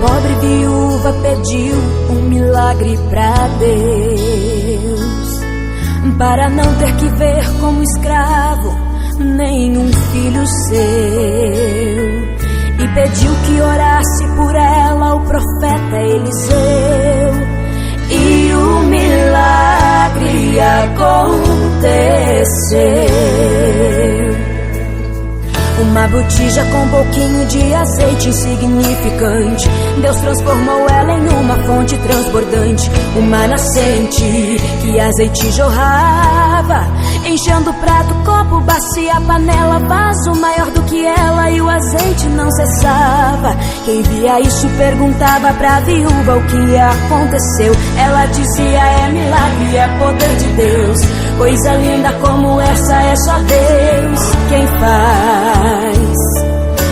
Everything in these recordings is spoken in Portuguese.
Pobre viúva pediu um milagre pra Deus, para não ter que ver como escravo nenhum filho seu, e pediu que orasse por ela o profeta Eliseu. E o milagre aconteceu. Uma botija com um pouquinho de azeite insignificante, Deus transformou ela em uma fonte transbordante, uma nascente que azeite jorrava, enchendo prato, copo, bacia, panela, vaso maior do que ela, e o azeite não cessava. Quem via isso perguntava pra viúva o que aconteceu. Ela dizia: é milagre, é poder de Deus. Coisa linda como essa é só Deus quem faz.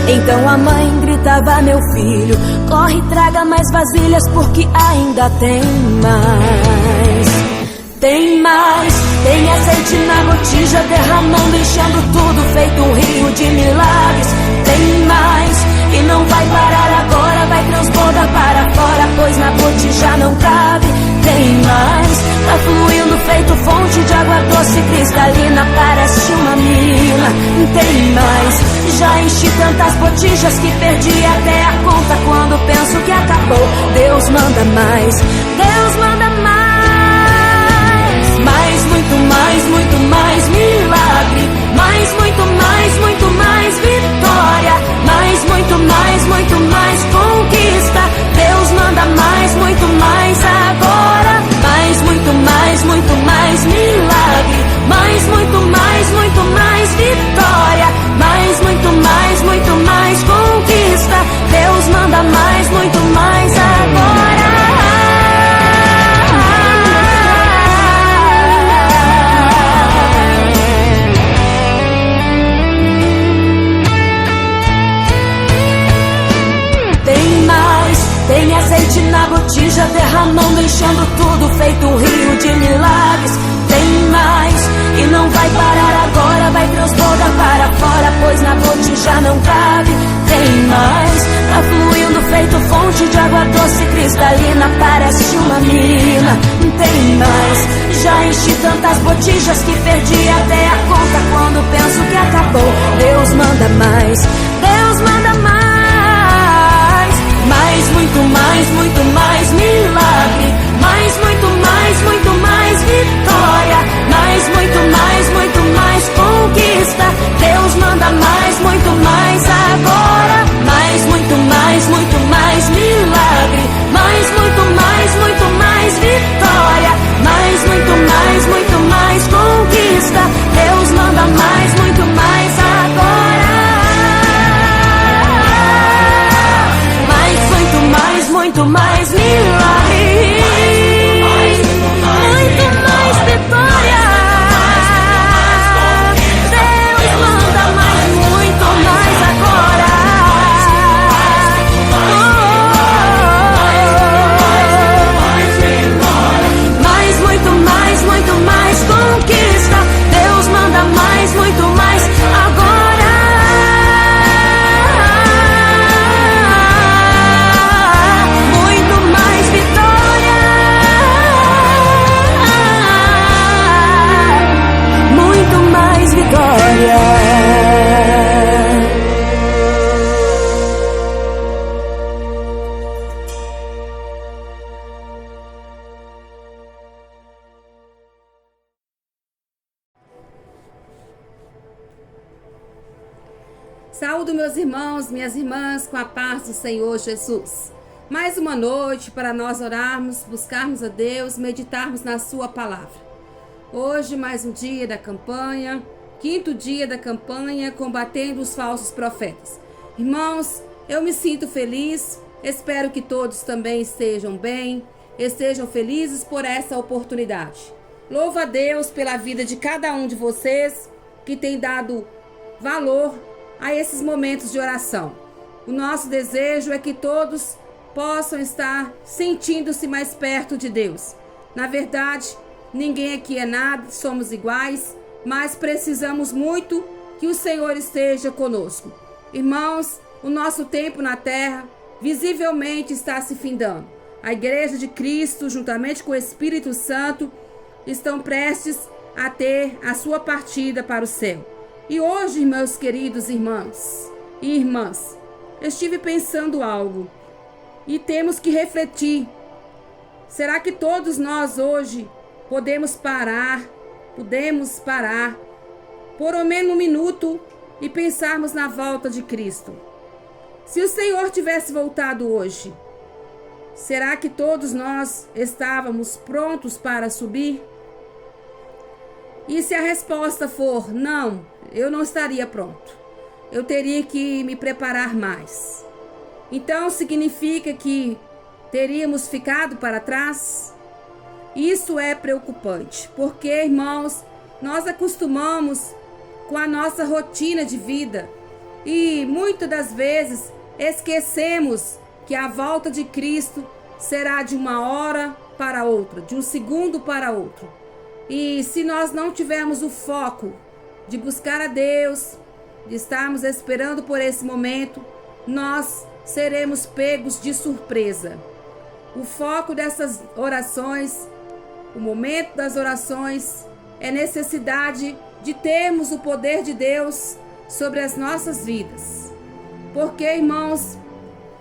Então a mãe gritava: meu filho, corre, traga mais vasilhas, porque ainda tem mais. Tem mais, tem azeite na botija derramando, enchendo tudo, feito um rio de milagres. Tem mais, e não vai parar agora, vai transbordar para fora, pois na botija não cabe. Tem mais, tá fluindo feito fonte de água doce cristalina, parece uma mina. Tem mais, já enchi tantas botijas que perdi até a conta. Quando penso que acabou, Deus manda mais, Deus manda mais. Mais, muito mais milagre. Mais, muito mais vitória. Mais, muito mais conquista. Deus manda mais, muito mais agora. Mais, muito mais milagre. Mais, muito mais vitória. Mais, muito mais conquista. Deus manda mais, muito mais agora. Tem azeite na botija derramando, enchendo tudo, feito um rio de milagres. Tem mais, e não vai parar agora, vai transbordar para fora, pois na botija não cabe. Tem mais, tá fluindo feito fonte de água doce cristalina, parece uma mina. Tem mais, já enchi tantas botijas que perdi até a conta. Quando penso que acabou, Deus manda mais, Deus manda mais. Mais, muito mais milagre. Mais, muito mais vitória. Mais, muito mais conquista. Deus manda mais, muito mais agora. Mais, muito mais milagre. Mais, muito mais vitória. Mais, muito mais conquista. Deus manda mais, muito mais agora. Muito mais milagre, muito mais vitória. Deus manda mais, muito mais agora. Mais, muito mais conquista. Deus manda mais, muito mais agora. Saúdo meus irmãos, minhas irmãs, com a paz do Senhor Jesus. Mais uma noite para nós orarmos, buscarmos a Deus, meditarmos na sua palavra. Hoje mais um dia da campanha, 5º dia da campanha, combatendo os falsos profetas. Irmãos, eu me sinto feliz, espero que todos também estejam bem, estejam felizes por essa oportunidade. Louvo a Deus pela vida de cada um de vocês que tem dado valor a esses momentos de oração. O nosso desejo é que todos possam estar sentindo-se mais perto de Deus. Na verdade, ninguém aqui é nada, somos iguais, mas precisamos muito que o Senhor esteja conosco. Irmãos, o nosso tempo na terra visivelmente está se findando. A Igreja de Cristo, juntamente com o Espírito Santo, estão prestes a ter a sua partida para o céu. E hoje, meus queridos irmãos e irmãs, eu estive pensando algo e temos que refletir. Será que todos nós hoje podemos parar por ao menos um minuto e pensarmos na volta de Cristo? Se o Senhor tivesse voltado hoje, será que todos nós estávamos prontos para subir? E se a resposta for não, eu não estaria pronto. Eu teria que me preparar mais. Então significa que teríamos ficado para trás? Isso é preocupante, porque, irmãos, nós acostumamos com a nossa rotina de vida e muitas das vezes esquecemos que a volta de Cristo será de uma hora para outra, de um segundo para outro. E se nós não tivermos o foco de buscar a Deus, de estarmos esperando por esse momento, nós seremos pegos de surpresa. O foco dessas orações, o momento das orações, é necessidade de termos o poder de Deus sobre as nossas vidas. Porque, irmãos,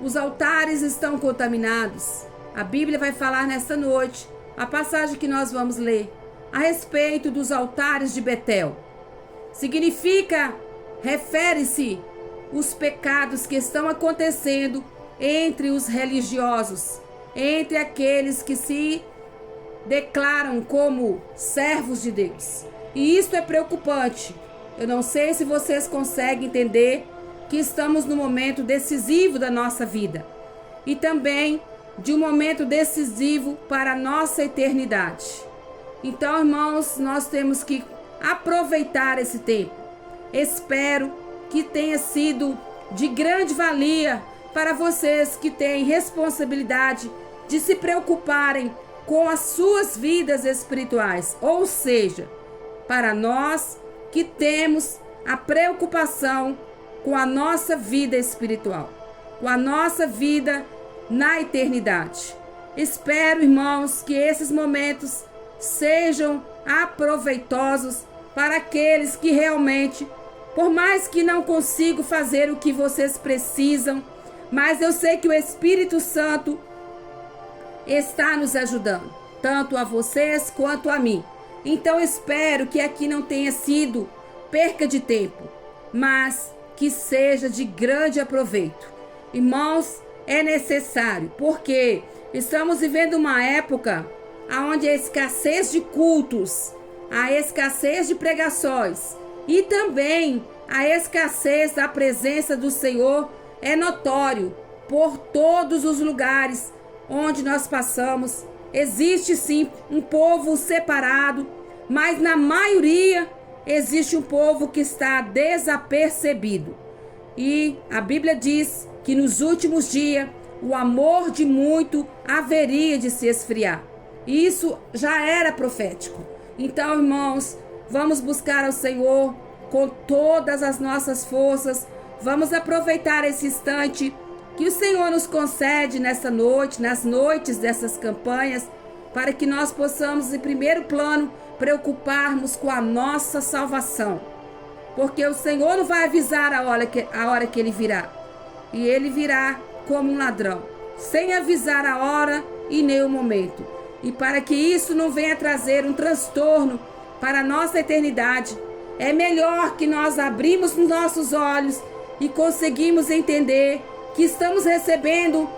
os altares estão contaminados. A Bíblia vai falar nesta noite, a passagem que nós vamos ler, a respeito dos altares de Betel. Refere-se os pecados que estão acontecendo entre os religiosos, entre aqueles que se declaram como servos de Deus. E isso é preocupante. Eu não sei se vocês conseguem entender que estamos no momento decisivo da nossa vida e também de um momento decisivo para a nossa eternidade. Então, irmãos, nós temos que aproveitar esse tempo. Espero que tenha sido de grande valia para vocês que têm responsabilidade de se preocuparem com as suas vidas espirituais, ou seja, para nós que temos a preocupação com a nossa vida espiritual, com a nossa vida na eternidade. Espero, irmãos, que esses momentos sejam aproveitosos para aqueles que realmente, por mais que não consigam fazer o que vocês precisam, mas eu sei que o Espírito Santo está nos ajudando, tanto a vocês quanto a mim. Então espero que aqui não tenha sido perca de tempo, mas que seja de grande aproveito. Irmãos, é necessário, porque estamos vivendo uma época onde a escassez de cultos, a escassez de pregações e também a escassez da presença do Senhor é notório por todos os lugares onde nós passamos. Existe sim um povo separado, mas na maioria existe um povo que está desapercebido. E a Bíblia diz que nos últimos dias o amor de muito haveria de se esfriar. Isso já era profético. Então, irmãos, vamos buscar ao Senhor com todas as nossas forças. Vamos aproveitar esse instante que o Senhor nos concede nessa noite, nas noites dessas campanhas, para que nós possamos, em primeiro plano, preocuparmos com a nossa salvação. Porque o Senhor não vai avisar a hora que Ele virá. E Ele virá como um ladrão, sem avisar a hora e nem o momento. E para que isso não venha trazer um transtorno para a nossa eternidade, é melhor que nós abrimos os nossos olhos e conseguimos entender que estamos recebendo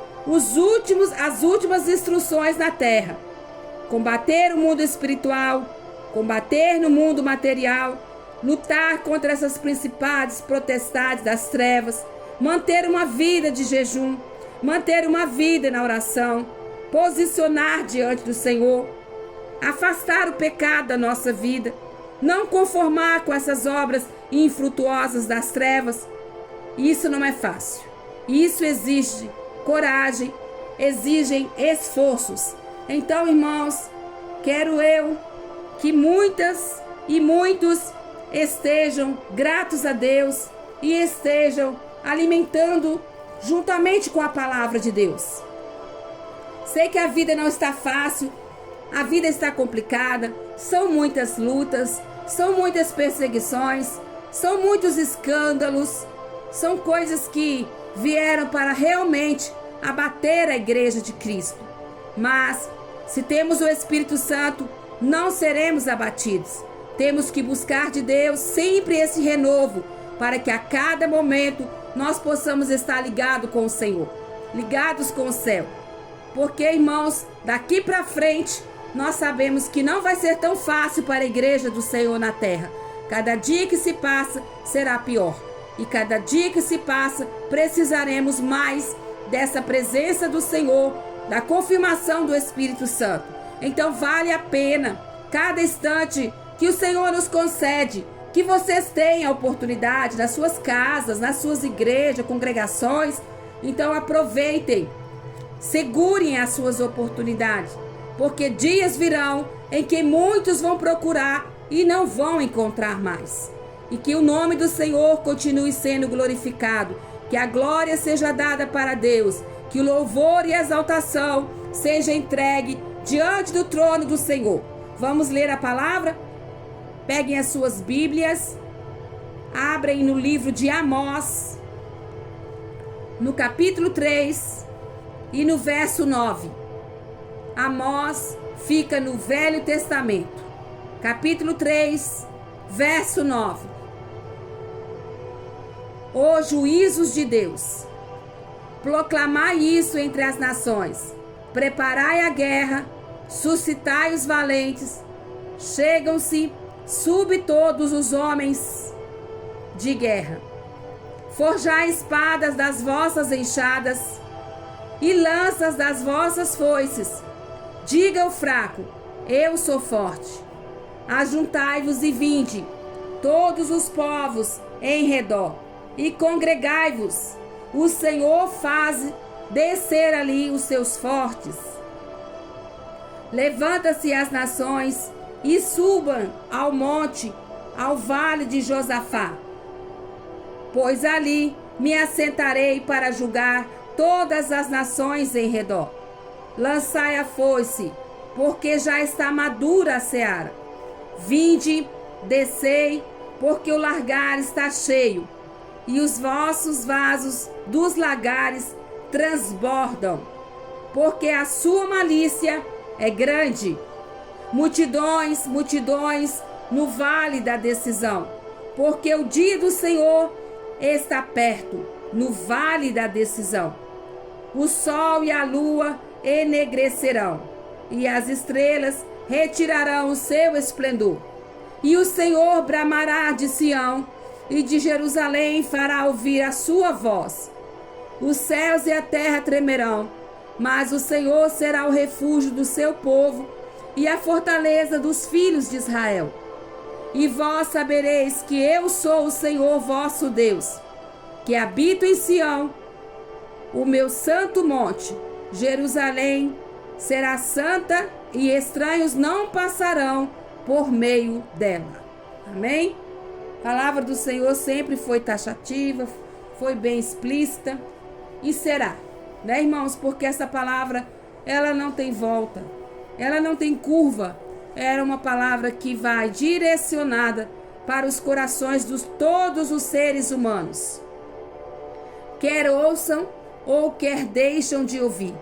as últimas instruções na terra. Combater o mundo espiritual, combater no mundo material, lutar contra essas principados, potestades das trevas, manter uma vida de jejum, manter uma vida na oração, posicionar diante do Senhor, afastar o pecado da nossa vida, não conformar com essas obras infrutuosas das trevas. Isso não é fácil. Isso exige coragem, exigem esforços. Então, irmãos, quero eu que muitas e muitos estejam gratos a Deus e estejam alimentando juntamente com a palavra de Deus. Sei que a vida não está fácil, a vida está complicada, são muitas lutas, são muitas perseguições, são muitos escândalos, são coisas que vieram para realmente abater a igreja de Cristo. Mas, se temos o Espírito Santo, não seremos abatidos. Temos que buscar de Deus sempre esse renovo, para que a cada momento nós possamos estar ligados com o Senhor, ligados com o céu. Porque, irmãos, daqui para frente, nós sabemos que não vai ser tão fácil para a igreja do Senhor na terra. Cada dia que se passa será pior. E cada dia que se passa, precisaremos mais dessa presença do Senhor, da confirmação do Espírito Santo. Então vale a pena, cada instante que o Senhor nos concede, que vocês tenham a oportunidade nas suas casas, nas suas igrejas, congregações. Então aproveitem, segurem as suas oportunidades, porque dias virão em que muitos vão procurar e não vão encontrar mais. E que o nome do Senhor continue sendo glorificado, que a glória seja dada para Deus, que o louvor e a exaltação seja entregue diante do trono do Senhor. Vamos ler a palavra? Peguem as suas Bíblias, abrem no livro de Amós, no capítulo 3 e no verso 9. Amós fica no Velho Testamento, capítulo 3, verso 9. Os juízos de Deus. Proclamai isso entre as nações. Preparai a guerra, suscitai os valentes. Chegam-se, sube todos os homens de guerra. Forjai espadas das vossas enxadas e lanças das vossas foices. Diga o fraco, eu sou forte. Ajuntai-vos e vinde, todos os povos em redor, e congregai-vos. O Senhor faz descer ali os seus fortes. Levanta-se as nações e subam ao monte, ao vale de Josafá. Pois ali me assentarei para julgar todas as nações em redor. Lançai a foice, porque já está madura a seara. Vinde, descei, porque o largar está cheio, e os vossos vasos dos lagares transbordam, porque a sua malícia é grande. Multidões, multidões no vale da decisão, porque o dia do Senhor está perto, no vale da decisão. O sol e a lua enegrecerão, e as estrelas retirarão o seu esplendor. E o Senhor bramará de Sião, e de Jerusalém fará ouvir a sua voz. Os céus e a terra tremerão, mas o Senhor será o refúgio do seu povo e a fortaleza dos filhos de Israel. E vós sabereis que eu sou o Senhor vosso Deus, que habito em Sião, o meu santo monte. Jerusalém será santa e estranhos não passarão por meio dela. Amém? A palavra do Senhor sempre foi taxativa, foi bem explícita e será, né, irmãos? Porque essa palavra, ela não tem volta, ela não tem curva. Era uma palavra que vai direcionada para os corações de todos os seres humanos. Quer ouçam ou quer deixam de ouvir.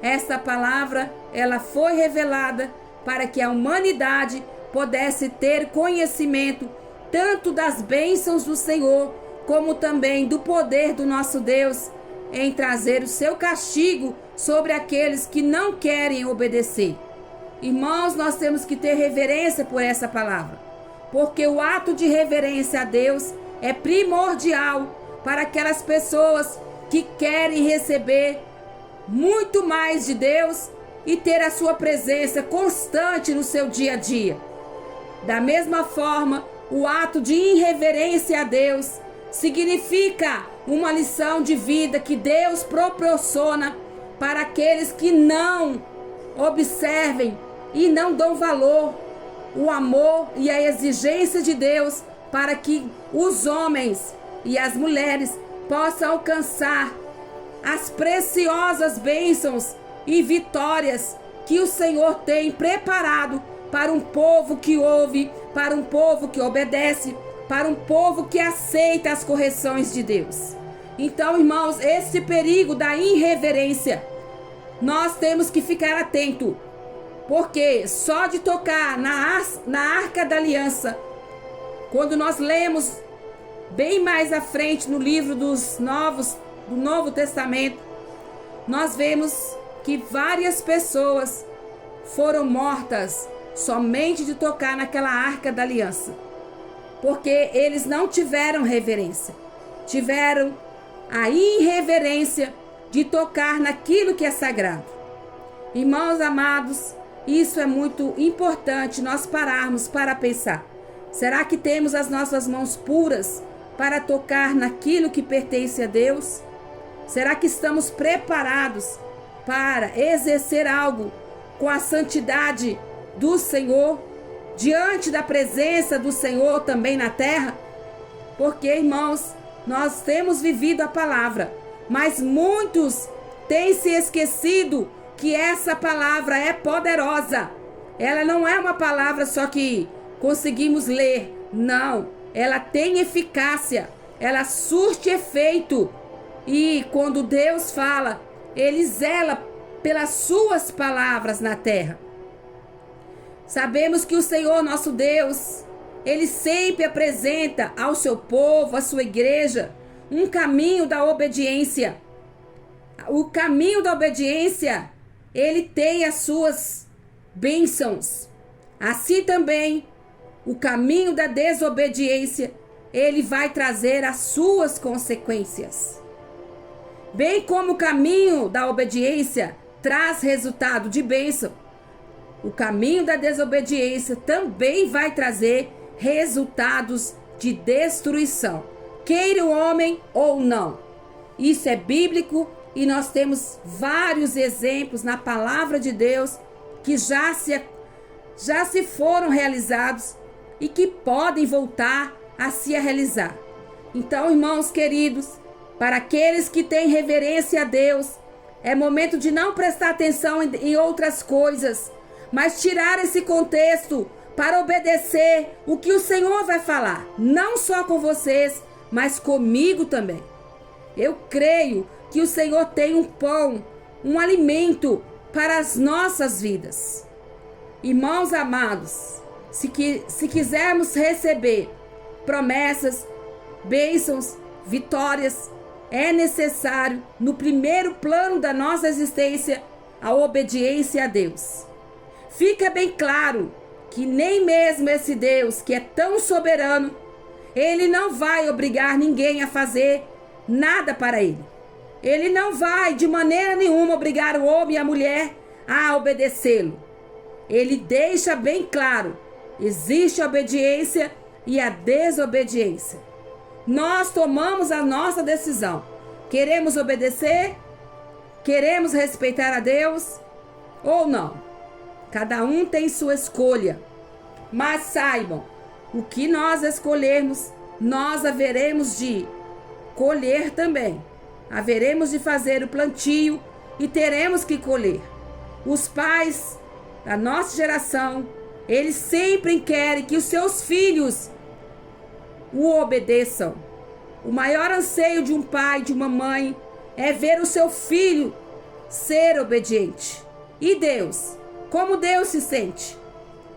Esta palavra, ela foi revelada para que a humanidade pudesse ter conhecimento tanto das bênçãos do Senhor, como também do poder do nosso Deus em trazer o seu castigo sobre aqueles que não querem obedecer. Irmãos, nós temos que ter reverência por essa palavra, porque o ato de reverência a Deus é primordial para aquelas pessoas que querem receber muito mais de Deus e ter a sua presença constante no seu dia a dia. Da mesma forma, o ato de irreverência a Deus significa uma lição de vida que Deus proporciona para aqueles que não observem e não dão valor, o amor e a exigência de Deus para que os homens e as mulheres possam alcançar as preciosas bênçãos e vitórias que o Senhor tem preparado para um povo que ouve, para um povo que obedece, para um povo que aceita as correções de Deus. Então, irmãos, esse perigo da irreverência, nós temos que ficar atento, porque só de tocar na Arca da Aliança, quando nós lemos bem mais à frente no livro do Novo Testamento, nós vemos que várias pessoas foram mortas somente de tocar naquela Arca da Aliança, porque eles não tiveram reverência, tiveram a irreverência de tocar naquilo que é sagrado. Irmãos amados, isso é muito importante nós pararmos para pensar. Será que temos as nossas mãos puras para tocar naquilo que pertence a Deus? Será que estamos preparados para exercer algo com a santidade do Senhor, diante da presença do Senhor também na terra? Porque, irmãos, nós temos vivido a palavra, mas muitos têm se esquecido que essa palavra é poderosa. Ela não é uma palavra só que conseguimos ler, não. Ela tem eficácia, ela surte efeito. E quando Deus fala, Ele zela pelas suas palavras na terra. Sabemos que o Senhor nosso Deus, Ele sempre apresenta ao seu povo, à sua igreja, um caminho da obediência. O caminho da obediência, ele tem as suas bênçãos. Assim também, o caminho da desobediência, ele vai trazer as suas consequências. Bem como o caminho da obediência traz resultado de bênção, o caminho da desobediência também vai trazer resultados de destruição, queira o homem ou não. Isso é bíblico e nós temos vários exemplos na palavra de Deus que já se foram realizados e que podem voltar a se realizar. Então, irmãos queridos, para aqueles que têm reverência a Deus, é momento de não prestar atenção em outras coisas, mas tirar esse contexto para obedecer o que o Senhor vai falar, não só com vocês, mas comigo também. Eu creio que o Senhor tem um pão, um alimento para as nossas vidas. Irmãos amados, se quisermos receber promessas, bênçãos, vitórias, é necessário, no primeiro plano da nossa existência, a obediência a Deus. Fica bem claro que nem mesmo esse Deus, que é tão soberano, Ele não vai obrigar ninguém a fazer nada para Ele. Ele não vai, de maneira nenhuma, obrigar o homem e a mulher a obedecê-lo. Ele deixa bem claro, existe a obediência e a desobediência. Nós tomamos a nossa decisão. Queremos obedecer? Queremos respeitar a Deus ou não? Cada um tem sua escolha. Mas saibam, o que nós escolhermos, nós haveremos de colher também. Haveremos de fazer o plantio e teremos que colher. Os pais da nossa geração, eles sempre querem que os seus filhos o obedeçam. O maior anseio de um pai, de uma mãe, é ver o seu filho ser obediente. E Deus? Como Deus se sente?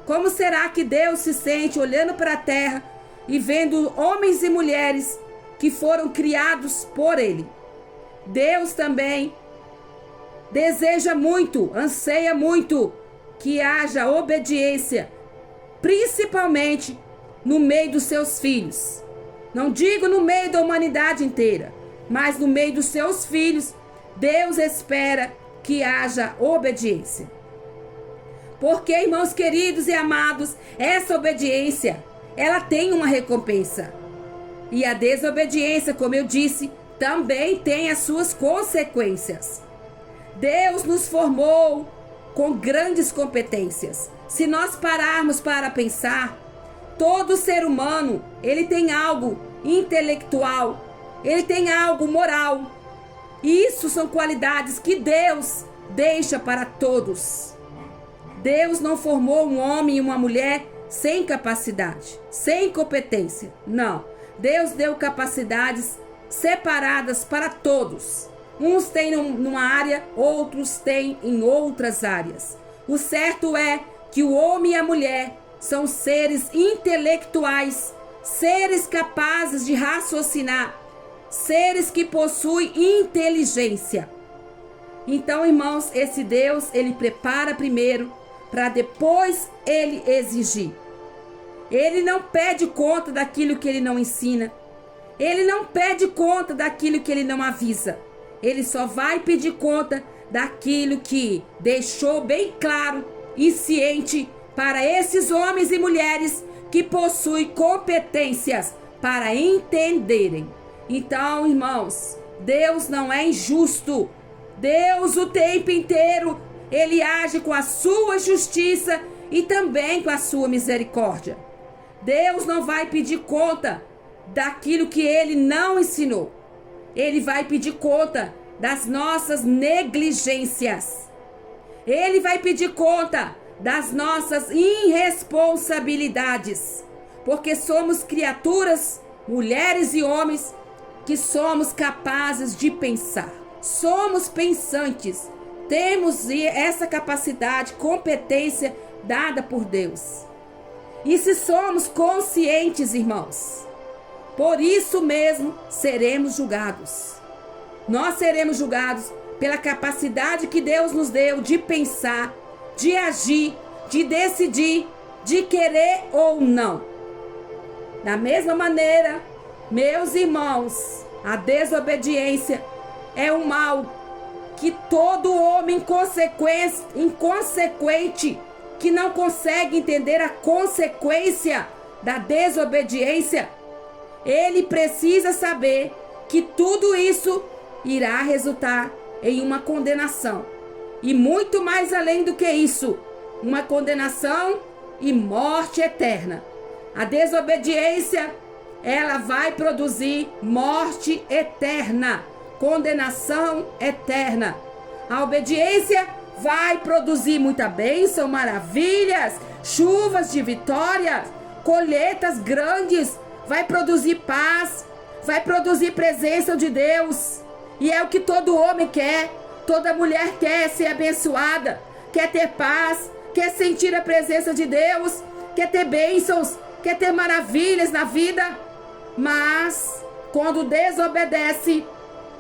Como será que Deus se sente olhando para a terra e vendo homens e mulheres que foram criados por Ele? Deus também deseja muito, anseia muito que haja obediência, principalmente no meio dos seus filhos. Não digo no meio da humanidade inteira, mas no meio dos seus filhos, Deus espera que haja obediência. Porque, irmãos queridos e amados, essa obediência, ela tem uma recompensa. E a desobediência, como eu disse, também tem as suas consequências. Deus nos formou com grandes competências. Se nós pararmos para pensar, todo ser humano, ele tem algo intelectual, ele tem algo moral. Isso são qualidades que Deus deixa para todos. Deus não formou um homem e uma mulher sem capacidade, sem competência. Não. Deus deu capacidades separadas para todos. Uns têm numa área, outros têm em outras áreas. O certo é que o homem e a mulher são seres intelectuais, seres capazes de raciocinar, seres que possuem inteligência. Então, irmãos, esse Deus, ele prepara primeiro para depois ele exigir. Ele não pede conta daquilo que ele não ensina. Ele não pede conta daquilo que ele não avisa. Ele só vai pedir conta daquilo que deixou bem claro e ciente para esses homens e mulheres que possuem competências para entenderem. Então, irmãos, Deus não é injusto. Deus o tempo inteiro, ele age com a sua justiça e também com a sua misericórdia. Deus não vai pedir conta daquilo que ele não ensinou. Ele vai pedir conta das nossas negligências. Ele vai pedir conta das nossas irresponsabilidades. Porque somos criaturas, mulheres e homens, que somos capazes de pensar. Somos pensantes. Temos essa capacidade, competência dada por Deus. E se somos conscientes, irmãos, por isso mesmo seremos julgados. Nós seremos julgados pela capacidade que Deus nos deu de pensar, de agir, de decidir, de querer ou não. Da mesma maneira, meus irmãos, a desobediência é um mal que todo homem inconsequente que não consegue entender a consequência da desobediência, ele precisa saber que tudo isso irá resultar em uma condenação. E muito mais além do que isso, uma condenação e morte eterna. A desobediência, ela vai produzir morte eterna, condenação eterna. A obediência vai produzir muita bênção, maravilhas, chuvas de vitória, colheitas grandes, vai produzir paz, vai produzir presença de Deus. E é o que todo homem quer, toda mulher quer ser abençoada, quer ter paz, quer sentir a presença de Deus, quer ter bênçãos, quer ter maravilhas na vida. Mas quando desobedece,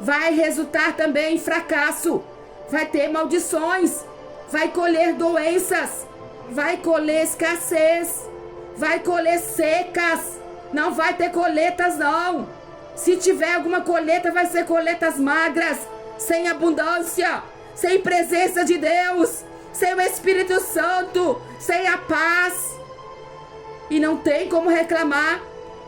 vai resultar também em fracasso, vai ter maldições, vai colher doenças, vai colher escassez, vai colher secas, não vai ter colheitas não. Se tiver alguma colheita, vai ser colheitas magras, sem abundância, sem presença de Deus, sem o Espírito Santo, sem a paz. E não tem como reclamar.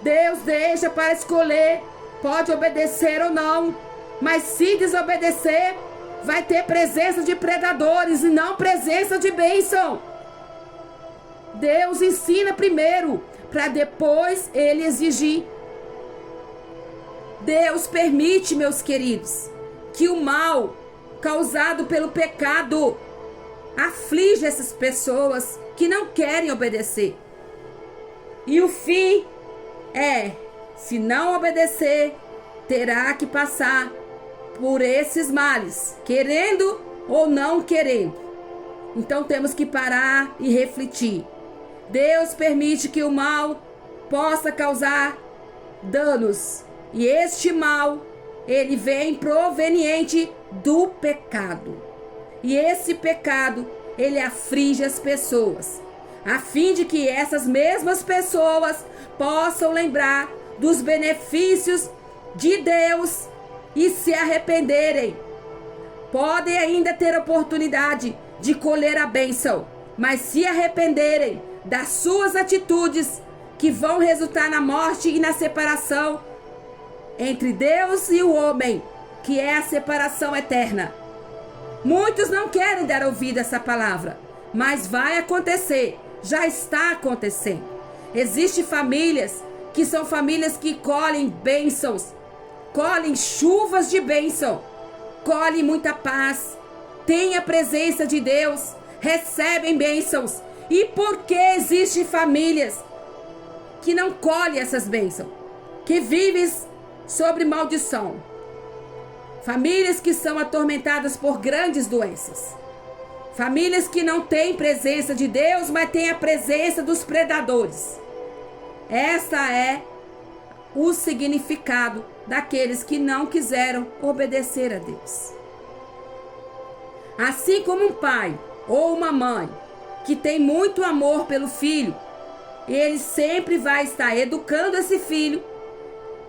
Deus deixa para escolher, pode obedecer ou não, mas se desobedecer, vai ter presença de predadores e não presença de bênção. Deus ensina primeiro, para depois ele exigir. Deus permite, meus queridos, que o mal causado pelo pecado aflige essas pessoas que não querem obedecer. E o fim é, se não obedecer, terá que passar por esses males, querendo ou não querendo. Então temos que parar e refletir. Deus permite que o mal possa causar danos. E este mal, ele vem proveniente do pecado. E esse pecado, ele aflige as pessoas, a fim de que essas mesmas pessoas possam lembrar dos benefícios de Deus e se arrependerem. Podem ainda ter oportunidade de colher a bênção, mas se arrependerem das suas atitudes que vão resultar na morte e na separação entre Deus e o homem, que é a separação eterna. Muitos não querem dar ouvido a essa palavra, mas vai acontecer, já está acontecendo. Existem famílias que são famílias que colhem bênçãos, colhem chuvas de bênção, colhem muita paz, têm a presença de Deus, recebem bênçãos. E por que existem famílias que não colhem essas bênçãos, que vivem sobre maldição? Famílias que são atormentadas por grandes doenças. Famílias que não têm presença de Deus, mas têm a presença dos predadores. Essa é o significado daqueles que não quiseram obedecer a Deus. Assim como um pai ou uma mãe que tem muito amor pelo filho, ele sempre vai estar educando esse filho,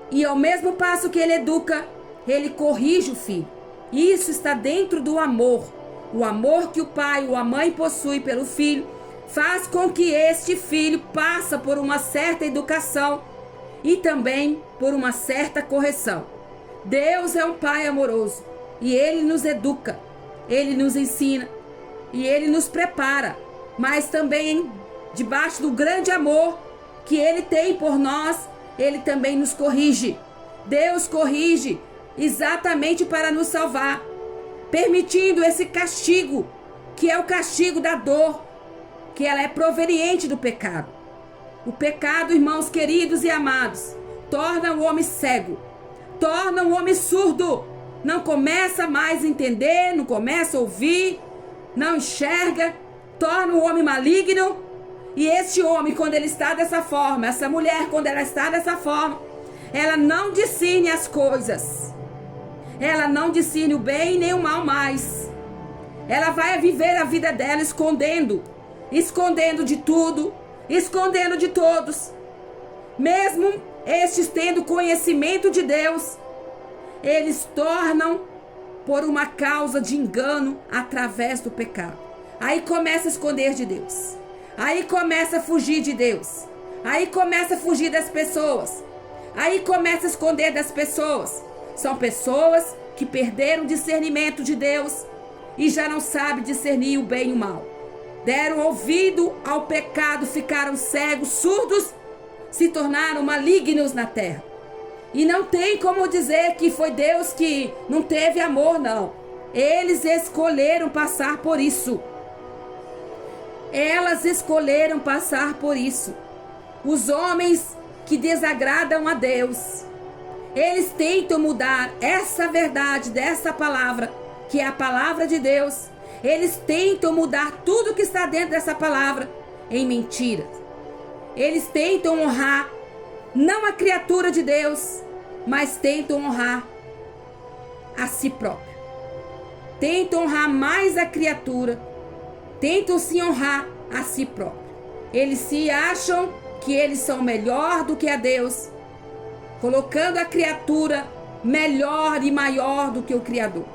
e ao mesmo passo que ele educa, ele corrige o filho. Isso está dentro do amor. O amor que o pai ou a mãe possui pelo filho faz com que este filho passe por uma certa educação e também por uma certa correção. Deus é um pai amoroso e ele nos educa, ele nos ensina e ele nos prepara, mas também debaixo do grande amor que ele tem por nós, ele também nos corrige. Deus corrige exatamente para nos salvar, permitindo esse castigo, que é o castigo da dor, que ela é proveniente do pecado. O pecado, irmãos queridos e amados, torna o homem cego, torna o homem surdo, não começa mais a entender, não começa a ouvir, não enxerga, torna o homem maligno. E este homem, quando ele está dessa forma, essa mulher, quando ela está dessa forma, ela não discerne as coisas, ela não discerne o bem nem o mal mais. Ela vai viver a vida dela escondendo de tudo, escondendo de todos. Mesmo estes tendo conhecimento de Deus, eles tornam por uma causa de engano através do pecado. Aí começa a esconder de Deus, aí começa a fugir de Deus, aí começa a fugir das pessoas, aí começa a esconder das pessoas. São pessoas que perderam o discernimento de Deus e já não sabem discernir o bem e o mal. Deram ouvido ao pecado, ficaram cegos, surdos, se tornaram malignos na terra. E não tem como dizer que foi Deus que não teve amor, não. Eles escolheram passar por isso. Elas escolheram passar por isso. Os homens que desagradam a Deus, eles tentam mudar essa verdade dessa palavra, que é a palavra de Deus. Eles tentam mudar tudo que está dentro dessa palavra em mentiras. Eles tentam honrar não a criatura de Deus, mas tentam honrar a si próprio. Tentam honrar mais a criatura, tentam se honrar a si próprio. Eles se acham que eles são melhor do que a Deus, colocando a criatura melhor e maior do que o Criador.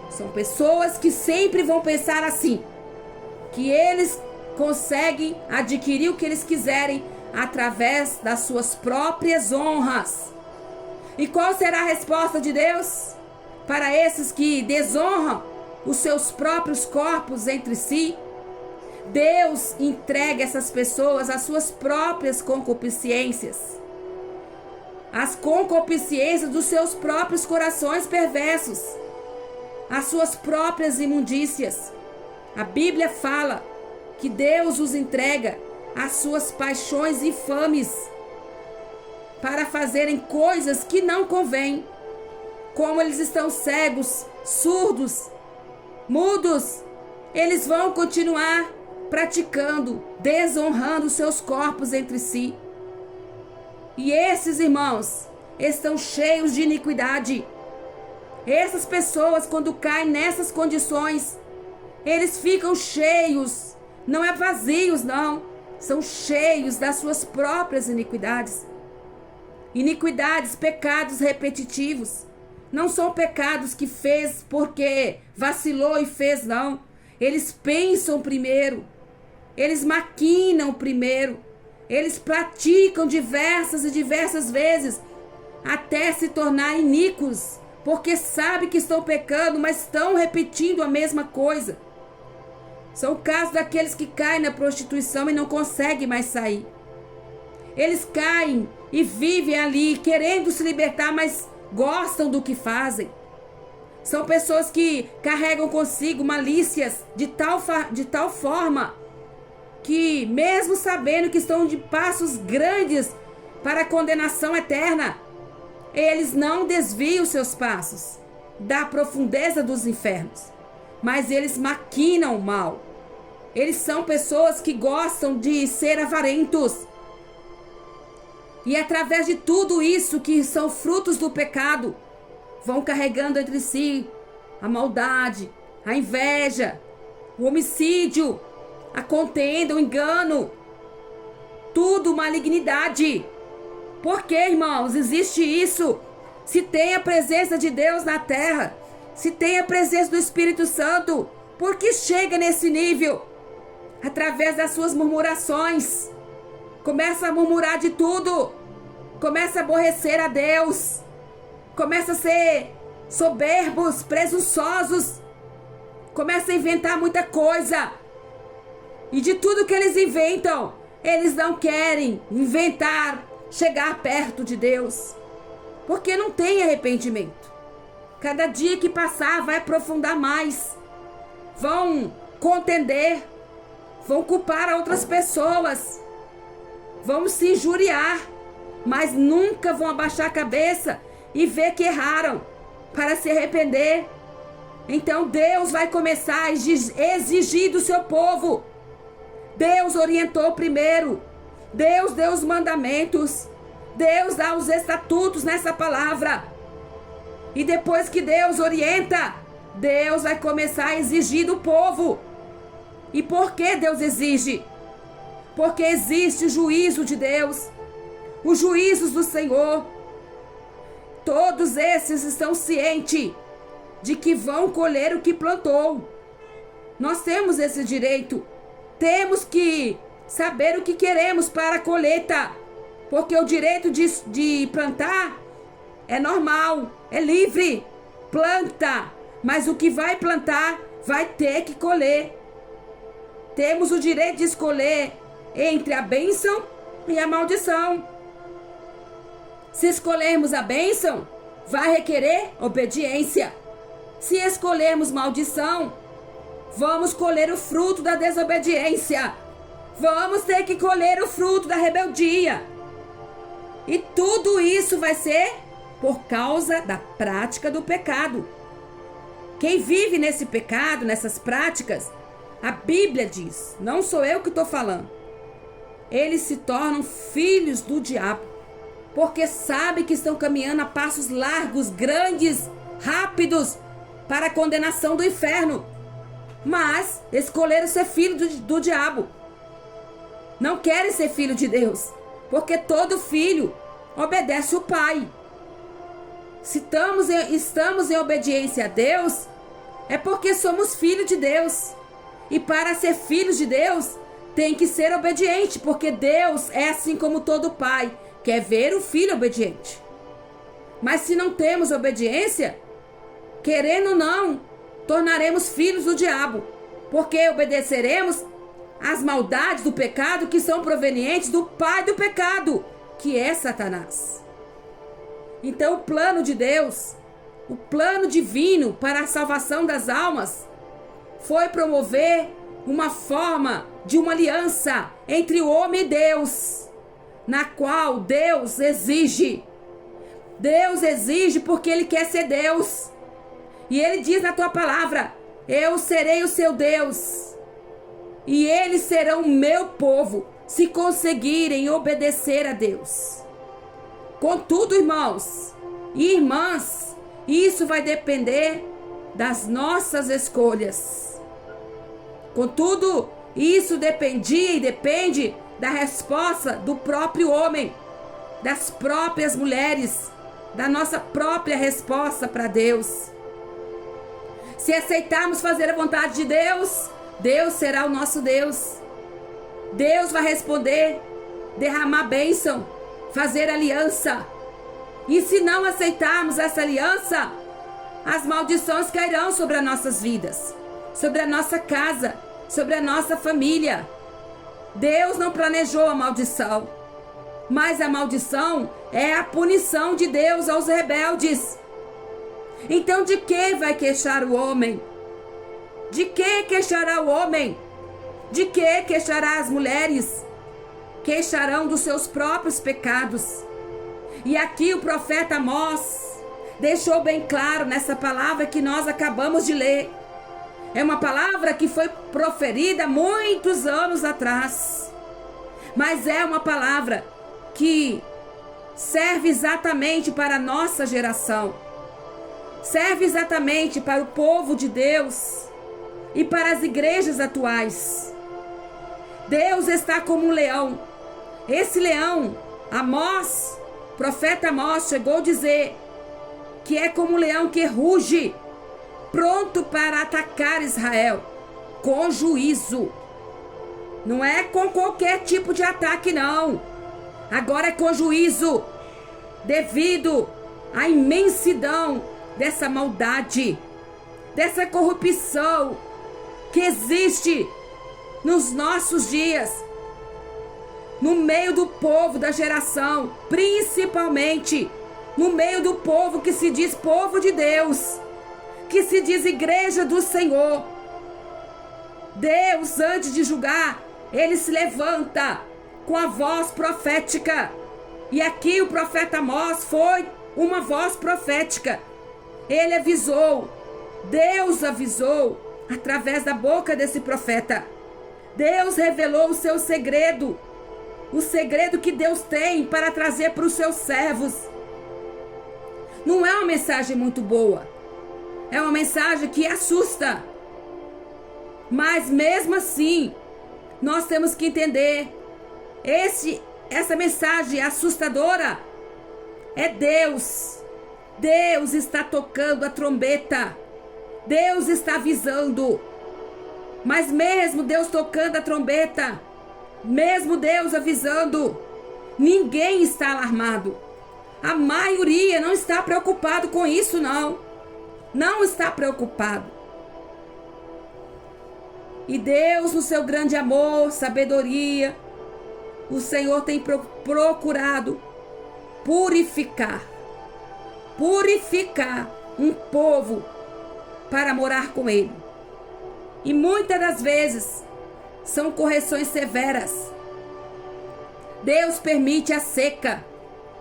São pessoas que sempre vão pensar assim, que eles conseguem adquirir o que eles quiserem através das suas próprias honras. E qual será a resposta de Deus para esses que desonram os seus próprios corpos entre si? Deus entrega essas pessoas às suas próprias concupiscências, as concupiscências dos seus próprios corações perversos, as suas próprias imundícias. A Bíblia fala que Deus os entrega às suas paixões infames para fazerem coisas que não convêm. Como eles estão cegos, surdos, mudos, eles vão continuar praticando, desonrando seus corpos entre si. E esses irmãos estão cheios de iniquidade. Essas pessoas, quando caem nessas condições, eles ficam cheios, não é vazios não, são cheios das suas próprias iniquidades. Iniquidades, pecados repetitivos. Não são pecados que fez porque vacilou e fez, não. Eles pensam primeiro, eles maquinam primeiro, eles praticam diversas e diversas vezes até se tornar iníquos, porque sabem que estão pecando, mas estão repetindo a mesma coisa. São o caso daqueles que caem na prostituição e não conseguem mais sair. Eles caem e vivem ali querendo se libertar, mas gostam do que fazem. São pessoas que carregam consigo malícias de tal forma que, mesmo sabendo que estão de passos grandes para a condenação eterna, eles não desviam seus passos da profundeza dos infernos, mas eles maquinam o mal. Eles são pessoas que gostam de ser avarentos. E através de tudo isso que são frutos do pecado, vão carregando entre si a maldade, a inveja, o homicídio, a contenda, o engano, tudo malignidade. Por que, irmãos, existe isso? Se tem a presença de Deus na terra, se tem a presença do Espírito Santo, por que chega nesse nível? Através das suas murmurações. Começa a murmurar de tudo. Começa a aborrecer a Deus. Começa a ser soberbos, presunçosos. Começa a inventar muita coisa. E de tudo que eles inventam, eles não querem inventar, chegar perto de Deus. Porque não tem arrependimento. Cada dia que passar vai aprofundar mais. Vão contender. Vão culpar outras pessoas. Vão se injuriar. Mas nunca vão abaixar a cabeça e ver que erraram para se arrepender. Então Deus vai começar a exigir do seu povo. Deus orientou primeiro. Deus deu os mandamentos. Deus dá os estatutos nessa palavra. E depois que Deus orienta, Deus vai começar a exigir do povo. E por que Deus exige? Porque existe o juízo de Deus. Os juízos do Senhor. Todos esses estão cientes de que vão colher o que plantou. Nós temos esse direito. Temos que saber o que queremos para a colheita. Porque o direito de plantar é normal, é livre. Planta, mas o que vai plantar vai ter que colher. Temos o direito de escolher entre a bênção e a maldição. Se escolhermos a bênção, vai requerer obediência. Se escolhermos maldição, vamos colher o fruto da desobediência. Vamos ter que colher o fruto da rebeldia. E tudo isso vai ser por causa da prática do pecado. Quem vive nesse pecado, nessas práticas, a Bíblia diz, não sou eu que estou falando, eles se tornam filhos do diabo. Porque sabem que estão caminhando a passos largos, grandes, rápidos, para a condenação do inferno. Mas escolheram ser filho do diabo. Não querem ser filho de Deus. Porque todo filho obedece o pai. Se estamos em obediência a Deus, é porque somos filhos de Deus. E para ser filhos de Deus, tem que ser obediente. Porque Deus é assim como todo pai. Quer ver o filho obediente. Mas se não temos obediência, querendo ou não, tornaremos filhos do diabo. Porque obedeceremos às maldades do pecado que são provenientes do pai do pecado, que é Satanás. Então o plano de Deus, o plano divino para a salvação das almas, foi promover uma forma de uma aliança entre o homem e Deus, na qual Deus exige. Deus exige porque Ele quer ser Deus. E Ele diz na tua palavra, eu serei o seu Deus. E eles serão o meu povo, se conseguirem obedecer a Deus. Contudo, irmãos e irmãs, isso vai depender das nossas escolhas. Contudo, isso dependia e depende da resposta do próprio homem, das próprias mulheres, da nossa própria resposta para Deus. Se aceitarmos fazer a vontade de Deus, Deus será o nosso Deus. Deus vai responder, derramar bênção, fazer aliança. E se não aceitarmos essa aliança, as maldições cairão sobre as nossas vidas, sobre a nossa casa, sobre a nossa família. Deus não planejou a maldição, mas a maldição é a punição de Deus aos rebeldes. Então de que vai queixar o homem? De que queixará o homem? De que queixará as mulheres? Queixarão dos seus próprios pecados. E aqui o profeta Amós deixou bem claro nessa palavra que nós acabamos de ler. É uma palavra que foi proferida muitos anos atrás. Mas é uma palavra que serve exatamente para a nossa geração. Serve exatamente para o povo de Deus e para as igrejas atuais. Deus está como um leão. Esse leão, Amós, profeta Amós, chegou a dizer que é como um leão que ruge, pronto para atacar Israel, com juízo. Não é com qualquer tipo de ataque, não. Agora é com juízo, devido à imensidão dessa maldade, dessa corrupção que existe nos nossos dias, no meio do povo da geração, principalmente no meio do povo que se diz povo de Deus, que se diz igreja do Senhor. Deus, antes de julgar, ele se levanta com a voz profética. E aqui o profeta Amós foi uma voz profética. Ele avisou, Deus avisou através da boca desse profeta. Deus revelou o seu segredo, o segredo que Deus tem para trazer para os seus servos. Não é uma mensagem muito boa, é uma mensagem que assusta. Mas mesmo assim, nós temos que entender, essa mensagem assustadora é Deus. Deus está tocando a trombeta. Deus está avisando. Mas mesmo Deus tocando a trombeta, mesmo Deus avisando, ninguém está alarmado. A maioria não está preocupado com isso, não. Não está preocupado. E Deus, no seu grande amor, sabedoria, o Senhor tem procurado purificar um povo para morar com Ele. E muitas das vezes são correções severas. Deus permite a seca.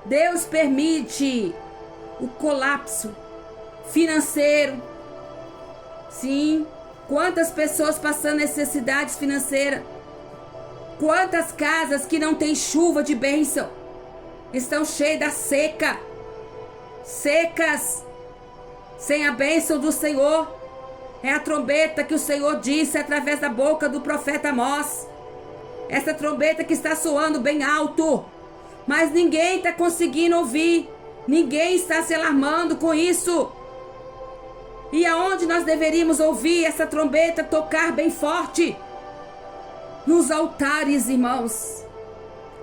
Deus permite o colapso financeiro. Sim, quantas pessoas passando necessidades financeiras. Quantas casas que não tem chuva de bênção estão cheias da seca. Secas, sem a bênção do Senhor. É a trombeta que o Senhor disse através da boca do profeta Amós. Essa trombeta que está soando bem alto, mas ninguém está conseguindo ouvir. Ninguém está se alarmando com isso. E aonde nós deveríamos ouvir essa trombeta tocar bem forte? Nos altares, irmãos.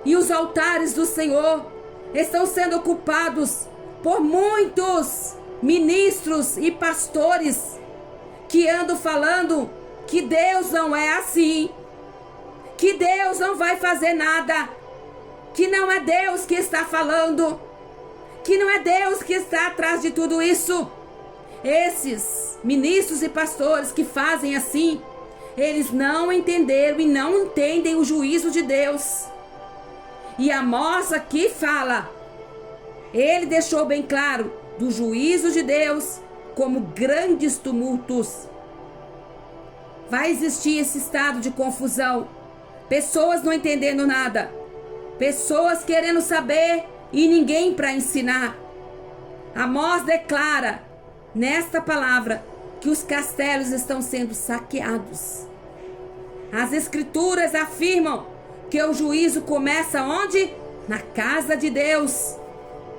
E os altares do Senhor estão sendo ocupados por muitos ministros e pastores que andam falando que Deus não é assim, que Deus não vai fazer nada, que não é Deus que está falando, que não é Deus que está atrás de tudo isso. Esses ministros e pastores que fazem assim, eles não entenderam e não entendem o juízo de Deus. E Amós aqui fala, ele deixou bem claro do juízo de Deus como grandes tumultos. Vai existir esse estado de confusão, pessoas não entendendo nada, pessoas querendo saber e ninguém para ensinar. Amós declara nesta palavra que os castelos estão sendo saqueados. As escrituras afirmam que o juízo começa onde? Na casa de Deus,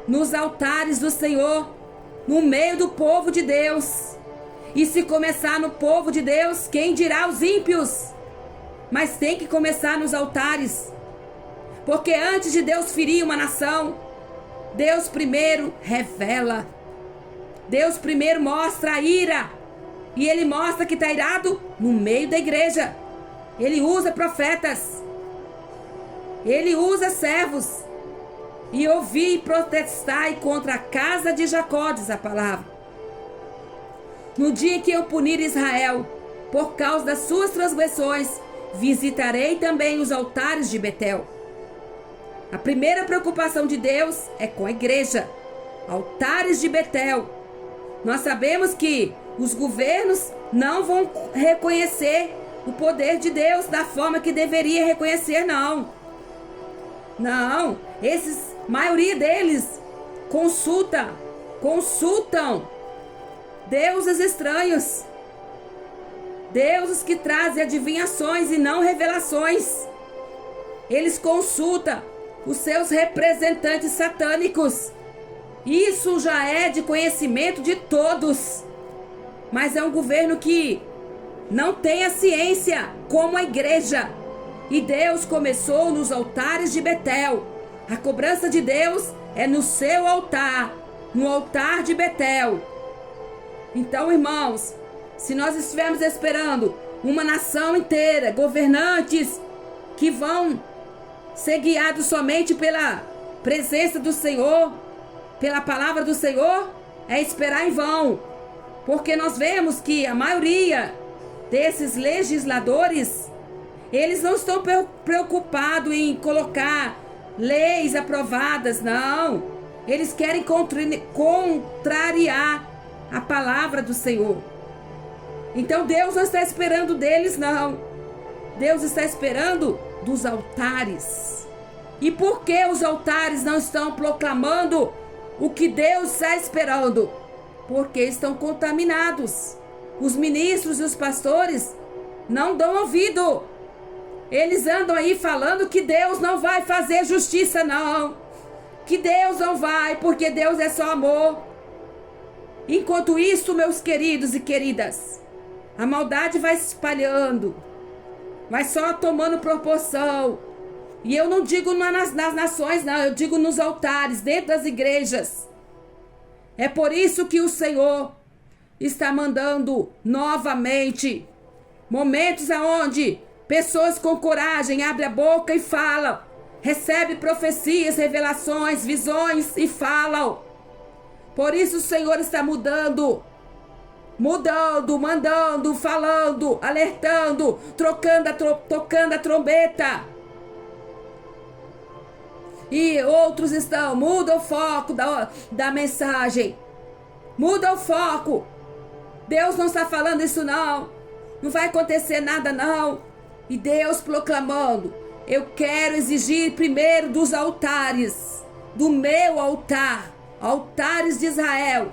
nos altares do Senhor, no meio do povo de Deus. E se começar no povo de Deus, quem dirá os ímpios? Mas tem que começar nos altares. Porque antes de Deus ferir uma nação, Deus primeiro revela. Deus primeiro mostra a ira. E Ele mostra que está irado no meio da igreja. Ele usa profetas. Ele usa servos. E ouvi e protestai contra a casa de Jacó, diz a palavra. No dia que eu punir Israel, por causa das suas transgressões, visitarei também os altares de Betel. A primeira preocupação de Deus é com a igreja. Altares de Betel. Nós sabemos que os governos não vão reconhecer o poder de Deus da forma que deveria reconhecer, não. Não, maioria deles consultam deuses estranhos, deuses que trazem adivinhações e não revelações. Eles consultam os seus representantes satânicos. Isso já é de conhecimento de todos. Mas é um governo que não tem a ciência como a igreja. E Deus começou nos altares de Betel. A cobrança de Deus é no seu altar, no altar de Betel. Então, irmãos, se nós estivermos esperando uma nação inteira, governantes que vão ser guiados somente pela presença do Senhor, pela palavra do Senhor, é esperar em vão. Porque nós vemos que a maioria desses legisladores, eles não estão preocupados em colocar leis aprovadas, não. Eles querem contrariar a palavra do Senhor. Então Deus não está esperando deles, não. Deus está esperando dos altares. E por que os altares não estão proclamando o que Deus está esperando? Porque estão contaminados. Os ministros e os pastores não dão ouvido. Eles andam aí falando que Deus não vai fazer justiça, não. Que Deus não vai, porque Deus é só amor. Enquanto isso, meus queridos e queridas, a maldade vai se espalhando, vai só tomando proporção. E eu não digo nas nações, não. Eu digo nos altares, dentro das igrejas. É por isso que o Senhor está mandando novamente momentos aonde pessoas com coragem abrem a boca e falam, recebem profecias, revelações, visões e falam. Por isso o Senhor está mudando, mandando, falando, alertando, tocando a trombeta. E outros estão, muda o foco da mensagem. Muda o foco. Deus não está falando isso, não. Não vai acontecer nada, não. E Deus proclamando, eu quero exigir primeiro dos altares, do meu altar, altares de Israel,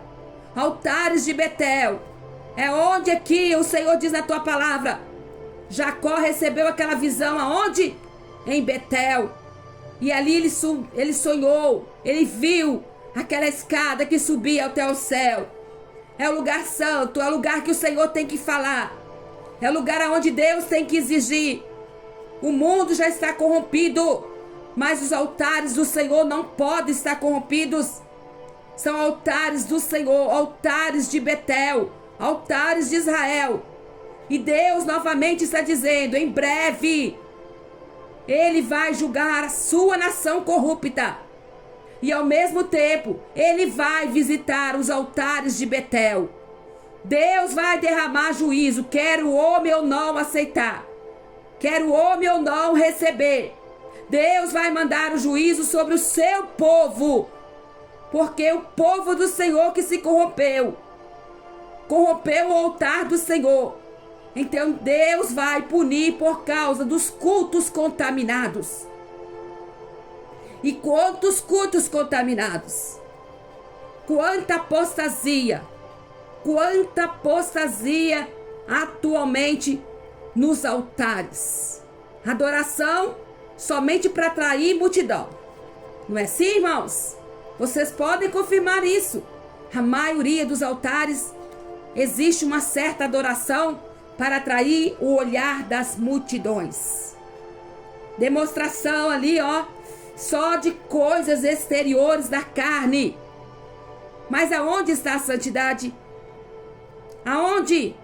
altares de Betel. É onde aqui o Senhor diz na tua palavra, Jacó recebeu aquela visão aonde? Em Betel. E ali ele sonhou, ele viu aquela escada que subia até o céu. É o lugar santo, é o lugar que o Senhor tem que falar. É o lugar onde Deus tem que exigir. O mundo já está corrompido, mas os altares do Senhor não podem estar corrompidos. São altares do Senhor, altares de Betel, altares de Israel. E Deus novamente está dizendo, em breve, Ele vai julgar a sua nação corrupta. E ao mesmo tempo, Ele vai visitar os altares de Betel. Deus vai derramar juízo, quer o homem ou não aceitar, quer o homem ou não receber. Deus vai mandar o juízo sobre o seu povo, porque o povo do Senhor que se corrompeu o altar do Senhor. Então Deus vai punir por causa dos cultos contaminados. E quantos cultos contaminados? Quanta apostasia atualmente nos altares. Adoração somente para atrair multidão. Não é assim, irmãos? Vocês podem confirmar isso. A maioria dos altares existe uma certa adoração para atrair o olhar das multidões. Demonstração ali, só de coisas exteriores da carne. Mas aonde está a santidade? Aonde?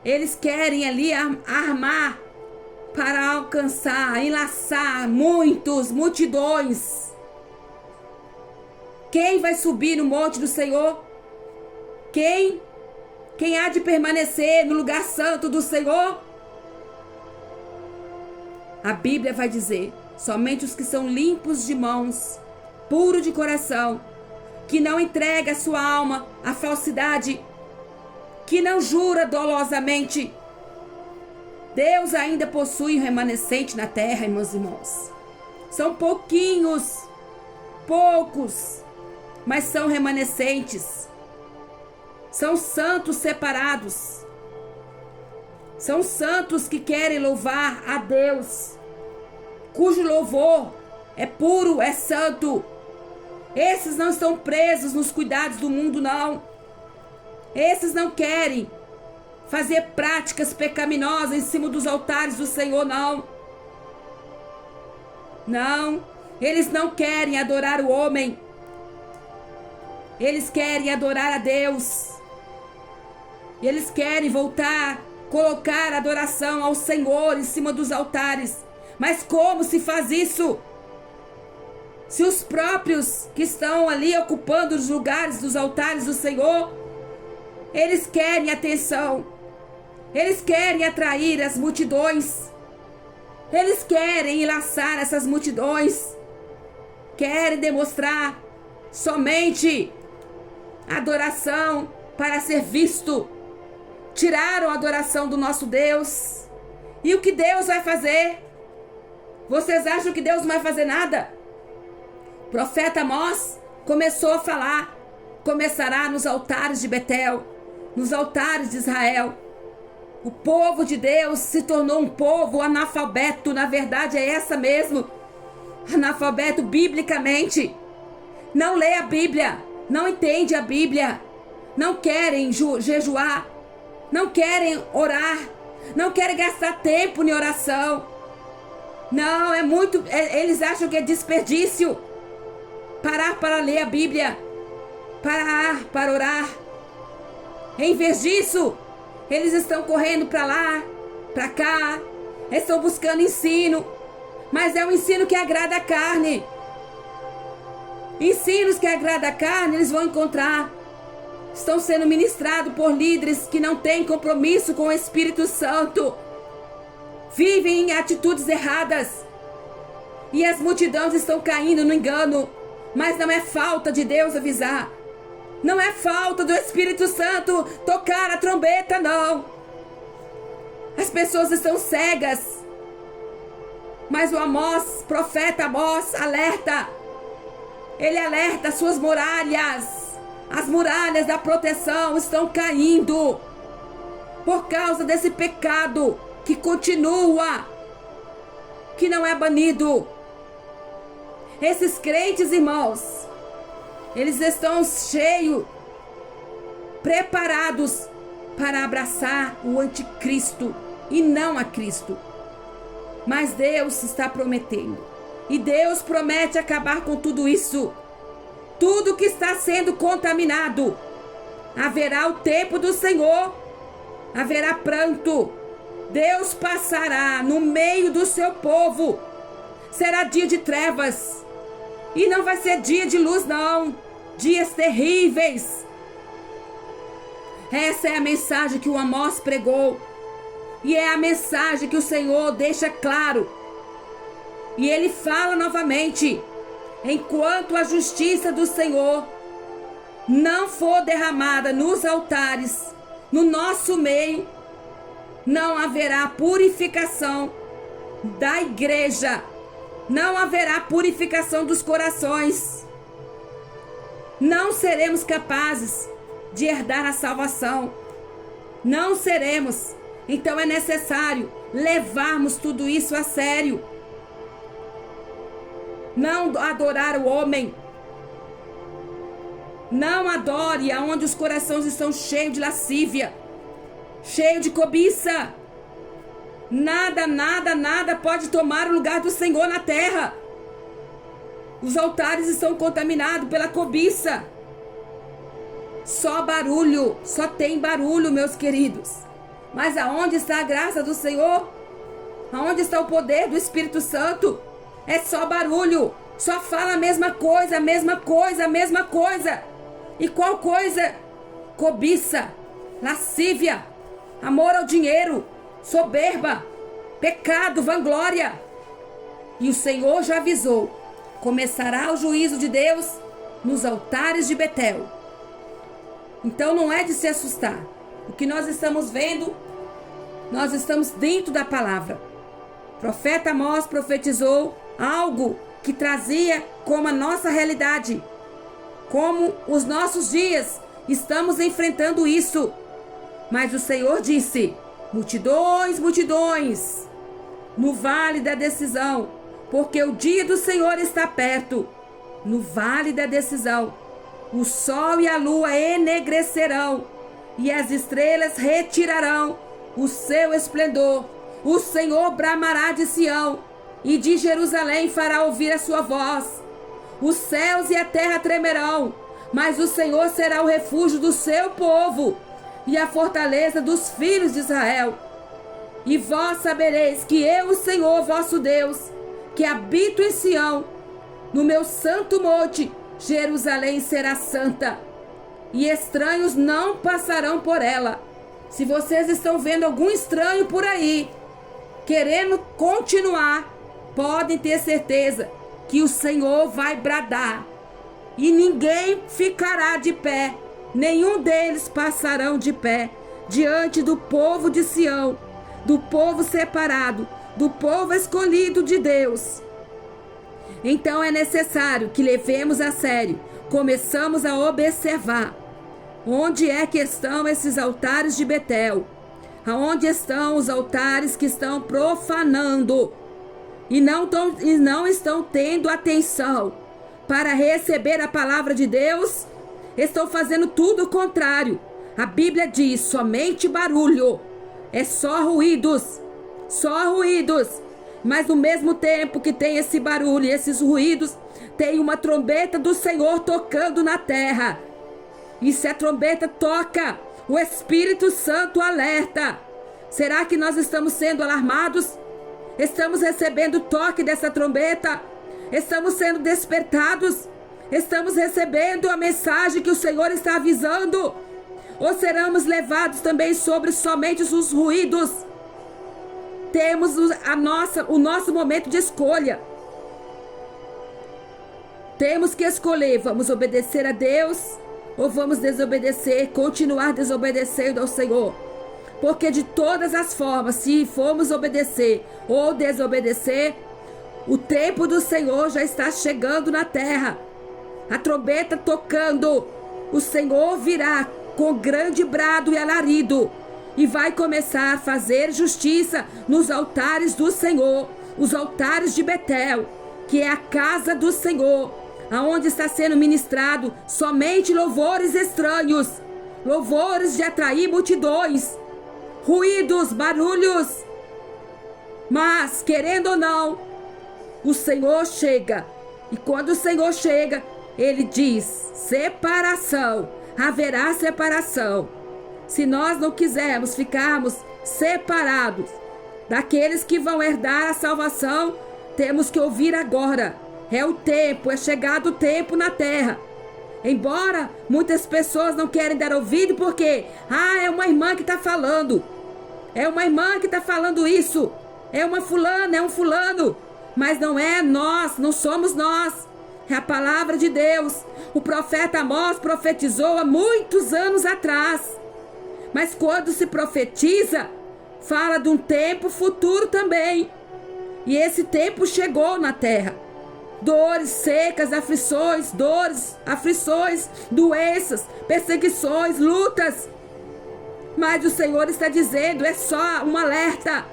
Eles querem ali armar para alcançar, enlaçar multidões. Quem vai subir no monte do Senhor? Quem há de permanecer no lugar santo do Senhor? A Bíblia vai dizer: somente os que são limpos de mãos, puros de coração, que não entrega a sua alma à falsidade, que não jura dolosamente. Deus ainda possui um remanescente na terra, meus irmãos. São pouquinhos, poucos, mas são remanescentes. São santos separados. São santos que querem louvar a Deus, cujo louvor é puro, é santo. Esses não estão presos nos cuidados do mundo, não. Esses não querem fazer práticas pecaminosas em cima dos altares do Senhor, não. Não, eles não querem adorar o homem. Eles querem adorar a Deus. Eles querem voltar, colocar adoração ao Senhor em cima dos altares. Mas como se faz isso? Se os próprios que estão ali ocupando os lugares dos altares do Senhor, eles querem atenção. Eles querem atrair as multidões. Eles querem enlaçar essas multidões. Querem demonstrar somente adoração para ser visto. Tiraram a adoração do nosso Deus. E o que Deus vai fazer? Vocês acham que Deus não vai fazer nada? O profeta Amós começou a falar: começará nos altares de Betel, nos altares de Israel. O povo de Deus se tornou um povo analfabeto. Na verdade é essa mesmo, analfabeto biblicamente. Não lê a Bíblia, não entende a Bíblia, não querem jejuar, não querem orar, não querem gastar tempo em oração. Não, eles acham que é desperdício parar para ler a Bíblia, parar para orar. Em vez disso, eles estão correndo para lá, para cá, estão buscando ensino, mas é um ensino que agrada a carne. Ensinos que agradam a carne eles vão encontrar. Estão sendo ministrados por líderes que não têm compromisso com o Espírito Santo. Vivem em atitudes erradas. E as multidões estão caindo no engano. Mas não é falta de Deus avisar. Não é falta do Espírito Santo tocar a trombeta, não. As pessoas estão cegas. Mas o Amós, profeta Amós, alerta. Ele alerta as suas muralhas. As muralhas da proteção estão caindo por causa desse pecado que continua, que não é banido. Esses crentes, irmãos, eles estão cheios, preparados para abraçar o anticristo e não a Cristo. Mas Deus está prometendo, e Deus promete acabar com tudo isso. Tudo que está sendo contaminado. Haverá o tempo do Senhor, haverá pranto. Deus passará no meio do seu povo. Será dia de trevas. E não vai ser dia de luz, não. Dias terríveis. Essa é a mensagem que o Amós pregou. E é a mensagem que o Senhor deixa claro. E ele fala novamente: enquanto a justiça do Senhor não for derramada nos altares, no nosso meio, não haverá purificação da igreja, não haverá purificação dos corações. Não seremos capazes de herdar a salvação. Não seremos. Então é necessário levarmos tudo isso a sério. Não adorar o homem. Não adore aonde os corações estão cheios de lascívia, cheios de cobiça. Nada pode tomar o lugar do Senhor na terra. Os altares estão contaminados pela cobiça. Só barulho, só tem barulho, meus queridos. Mas aonde está a graça do Senhor? Aonde está o poder do Espírito Santo? É só barulho, só fala a mesma coisa, a mesma coisa, a mesma coisa. E qual coisa cobiça, lascívia, amor ao dinheiro, soberba, pecado, vanglória. E o Senhor já avisou, começará o juízo de Deus nos altares de Betel. Então não é de se assustar. O que nós estamos vendo, nós estamos dentro da palavra. O profeta Amós profetizou algo que trazia como a nossa realidade, como os nossos dias. Estamos enfrentando isso. Mas o Senhor disse: multidões, multidões, no vale da decisão, porque o dia do Senhor está perto. No vale da decisão, o sol e a lua enegrecerão, e as estrelas retirarão o seu esplendor. O Senhor bramará de Sião, e de Jerusalém fará ouvir a sua voz. Os céus e a terra tremerão, mas o Senhor será o refúgio do seu povo e a fortaleza dos filhos de Israel. E vós sabereis que eu, o Senhor vosso Deus, que habito em Sião, no meu santo monte, Jerusalém será santa, e estranhos não passarão por ela. Se vocês estão vendo algum estranho por aí, querendo continuar, podem ter certeza que o Senhor vai bradar, e ninguém ficará de pé, nenhum deles passarão de pé, diante do povo de Sião, do povo separado, do povo escolhido de Deus. Então é necessário que levemos a sério, começamos a observar onde é que estão esses altares de Betel, aonde estão os altares que estão profanando e não estão tendo atenção para receber a palavra de Deus. Estão fazendo tudo o contrário. A Bíblia diz: somente barulho, é só ruídos, só ruídos. Mas no mesmo tempo que tem esse barulho e esses ruídos, tem uma trombeta do Senhor tocando na terra. E se a trombeta toca, o Espírito Santo alerta. Será que nós estamos sendo alarmados? Estamos recebendo o toque dessa trombeta? Estamos sendo despertados? Estamos recebendo a mensagem que o Senhor está avisando? Ou seremos levados também sobre somente os ruídos? Temos o nosso momento de escolha. Temos que escolher: vamos obedecer a Deus ou vamos desobedecer, continuar desobedecendo ao Senhor? Porque de todas as formas, se formos obedecer ou desobedecer, o tempo do Senhor já está chegando na terra. A trombeta tocando, o Senhor virá com grande brado e alarido, e vai começar a fazer justiça nos altares do Senhor, os altares de Betel, que é a casa do Senhor, aonde está sendo ministrado somente louvores estranhos, louvores de atrair multidões, ruídos, barulhos. Mas, querendo ou não, o Senhor chega, e quando o Senhor chega, Ele diz: separação, haverá separação. Se nós não quisermos ficarmos separados daqueles que vão herdar a salvação, temos que ouvir agora. É o tempo, é chegado o tempo na terra. Embora muitas pessoas não querem dar ouvido porque é uma irmã que está falando, é uma irmã que está falando isso, é uma fulana, é um fulano. Mas não é nós, não somos nós. É a palavra de Deus. O profeta Amós profetizou há muitos anos atrás. Mas quando se profetiza, fala de um tempo futuro também. E esse tempo chegou na terra. Dores, secas, aflições, doenças, perseguições, lutas. Mas o Senhor está dizendo, é só um alerta.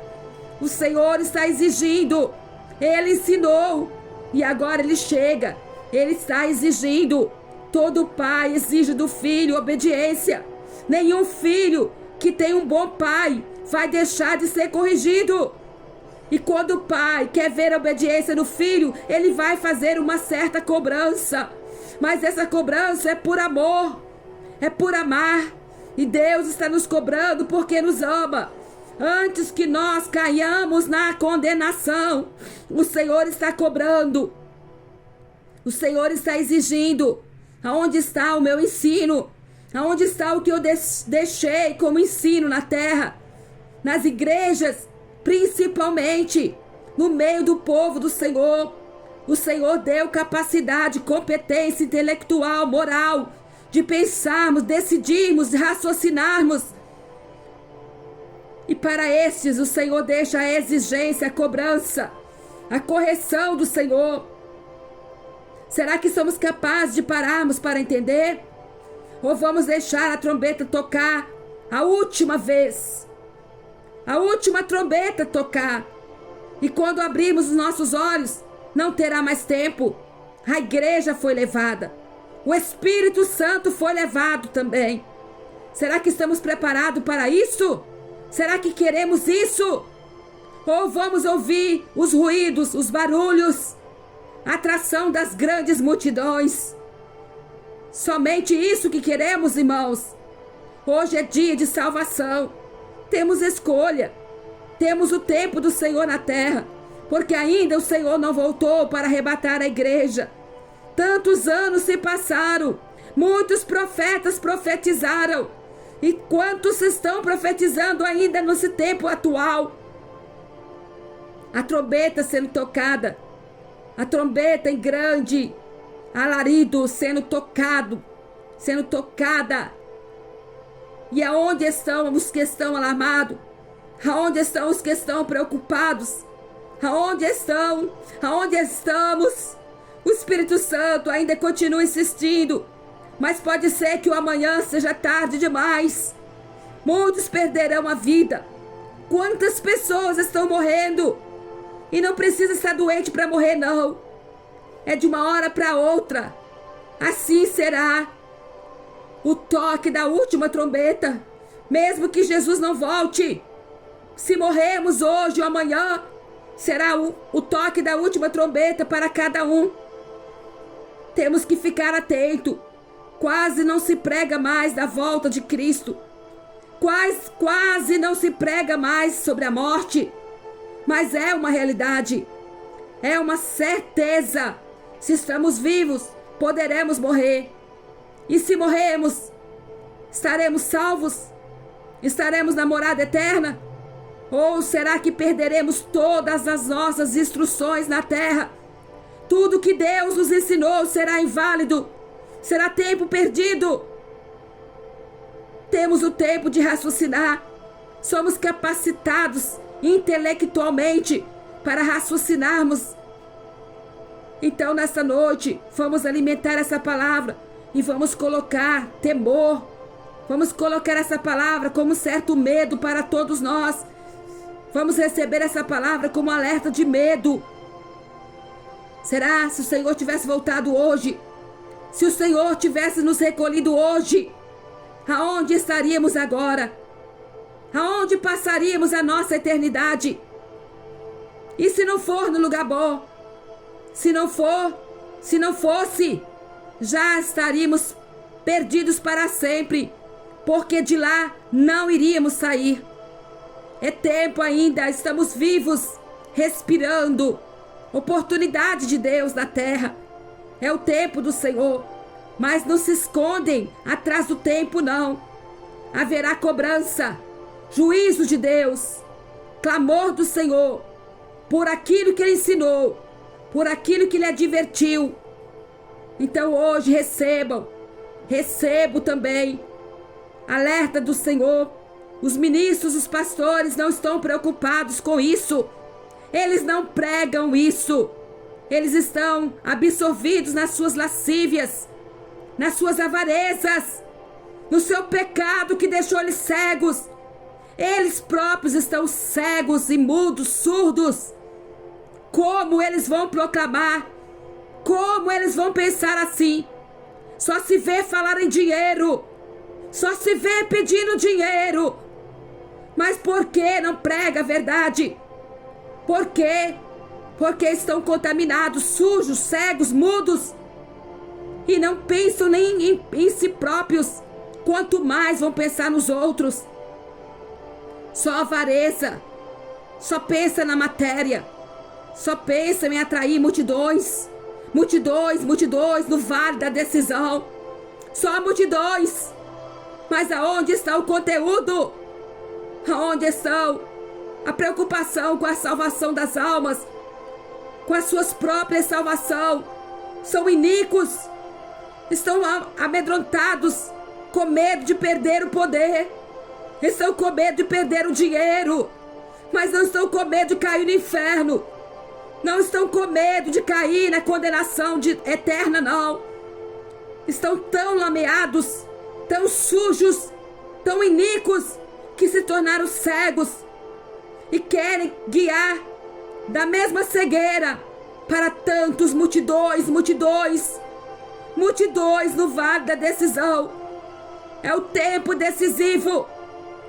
O Senhor está exigindo. Ele ensinou e agora Ele chega. Ele está exigindo. Todo pai exige do filho obediência. Nenhum filho que tem um bom pai vai deixar de ser corrigido. E quando o pai quer ver a obediência do filho, ele vai fazer uma certa cobrança. Mas essa cobrança é por amor, é por amar. E Deus está nos cobrando porque nos ama. Antes que nós caiamos na condenação, o Senhor está cobrando. O Senhor está exigindo. Aonde está o meu ensino? Aonde está o que eu deixei como ensino na terra? Nas igrejas, principalmente, no meio do povo do Senhor. O Senhor deu capacidade, competência intelectual, moral, de pensarmos, decidirmos, raciocinarmos. E para estes, o Senhor deixa a exigência, a cobrança, a correção do Senhor. Será que somos capazes de pararmos para entender? Ou vamos deixar a trombeta tocar a última vez? A última trombeta tocar. E quando abrirmos os nossos olhos, não terá mais tempo. A igreja foi levada. O Espírito Santo foi levado também. Será que estamos preparados para isso? Será que queremos isso? Ou vamos ouvir os ruídos, os barulhos, a atração das grandes multidões? Somente isso que queremos, irmãos. Hoje é dia de salvação. Temos escolha. Temos o tempo do Senhor na terra, porque ainda o Senhor não voltou para arrebatar a igreja. Tantos anos se passaram. Muitos profetas profetizaram. E quantos estão profetizando ainda nesse tempo atual? A trombeta sendo tocada. A trombeta em grande alarido sendo tocada. E aonde estão os que estão alarmados? Aonde estão os que estão preocupados? Aonde estão? Aonde estamos? O Espírito Santo ainda continua insistindo, mas pode ser que o amanhã seja tarde demais. Muitos perderão a vida. Quantas pessoas estão morrendo? E não precisa estar doente para morrer, não. É de uma hora para outra. Assim será o toque da última trombeta, mesmo que Jesus não volte. Se morrermos hoje ou amanhã, será o toque da última trombeta para cada um. Temos que ficar atento. Quase não se prega mais da volta de Cristo. Quase não se prega mais sobre a morte. Mas é uma realidade. É uma certeza. Se estamos vivos, poderemos morrer. E se morrermos, estaremos salvos? Estaremos na morada eterna? Ou será que perderemos todas as nossas instruções na terra? Tudo que Deus nos ensinou será inválido? Será tempo perdido? Temos o tempo de raciocinar. Somos capacitados intelectualmente para raciocinarmos. Então, nesta noite, vamos alimentar essa palavra e vamos colocar temor. Vamos colocar essa palavra como certo medo para todos nós. Vamos receber essa palavra como alerta de medo. Será se o Senhor tivesse voltado hoje? Se o Senhor tivesse nos recolhido hoje, aonde estaríamos agora? Aonde passaríamos a nossa eternidade? E se não for no lugar bom? Se não fosse, já estaríamos perdidos para sempre, porque de lá não iríamos sair. É tempo ainda, estamos vivos, respirando. Oportunidade de Deus na terra. É o tempo do Senhor. Mas não se escondem atrás do tempo, não. Haverá cobrança, juízo de Deus, clamor do Senhor, por aquilo que Ele ensinou, por aquilo que Ele advertiu. Então hoje recebo também alerta do Senhor. Os ministros, os pastores não estão preocupados com isso. Eles não pregam isso. Eles estão absorvidos nas suas lascívias, nas suas avarezas, no seu pecado que deixou eles cegos. Eles próprios estão cegos e mudos, surdos. Como eles vão proclamar? Como eles vão pensar assim? Só se vê falar em dinheiro. Só se vê pedindo dinheiro. Mas por que não prega a verdade? Por quê? Porque estão contaminados, sujos, cegos, mudos. E não pensam nem em si próprios. Quanto mais vão pensar nos outros. Só avareza. Só pensa na matéria. Só pensa em atrair multidões. Multidões no vale da decisão. Só multidões. Mas aonde está o conteúdo? Aonde estão a preocupação com a salvação das almas, com as suas próprias salvação? São iníquos, estão amedrontados, com medo de perder o poder, estão com medo de perder o dinheiro, mas não estão com medo de cair no inferno, não estão com medo de cair na condenação eterna, não. Estão tão lameados, tão sujos, tão iníquos, que se tornaram cegos e querem guiar da mesma cegueira para tantos multidões no vale da decisão. É o tempo decisivo,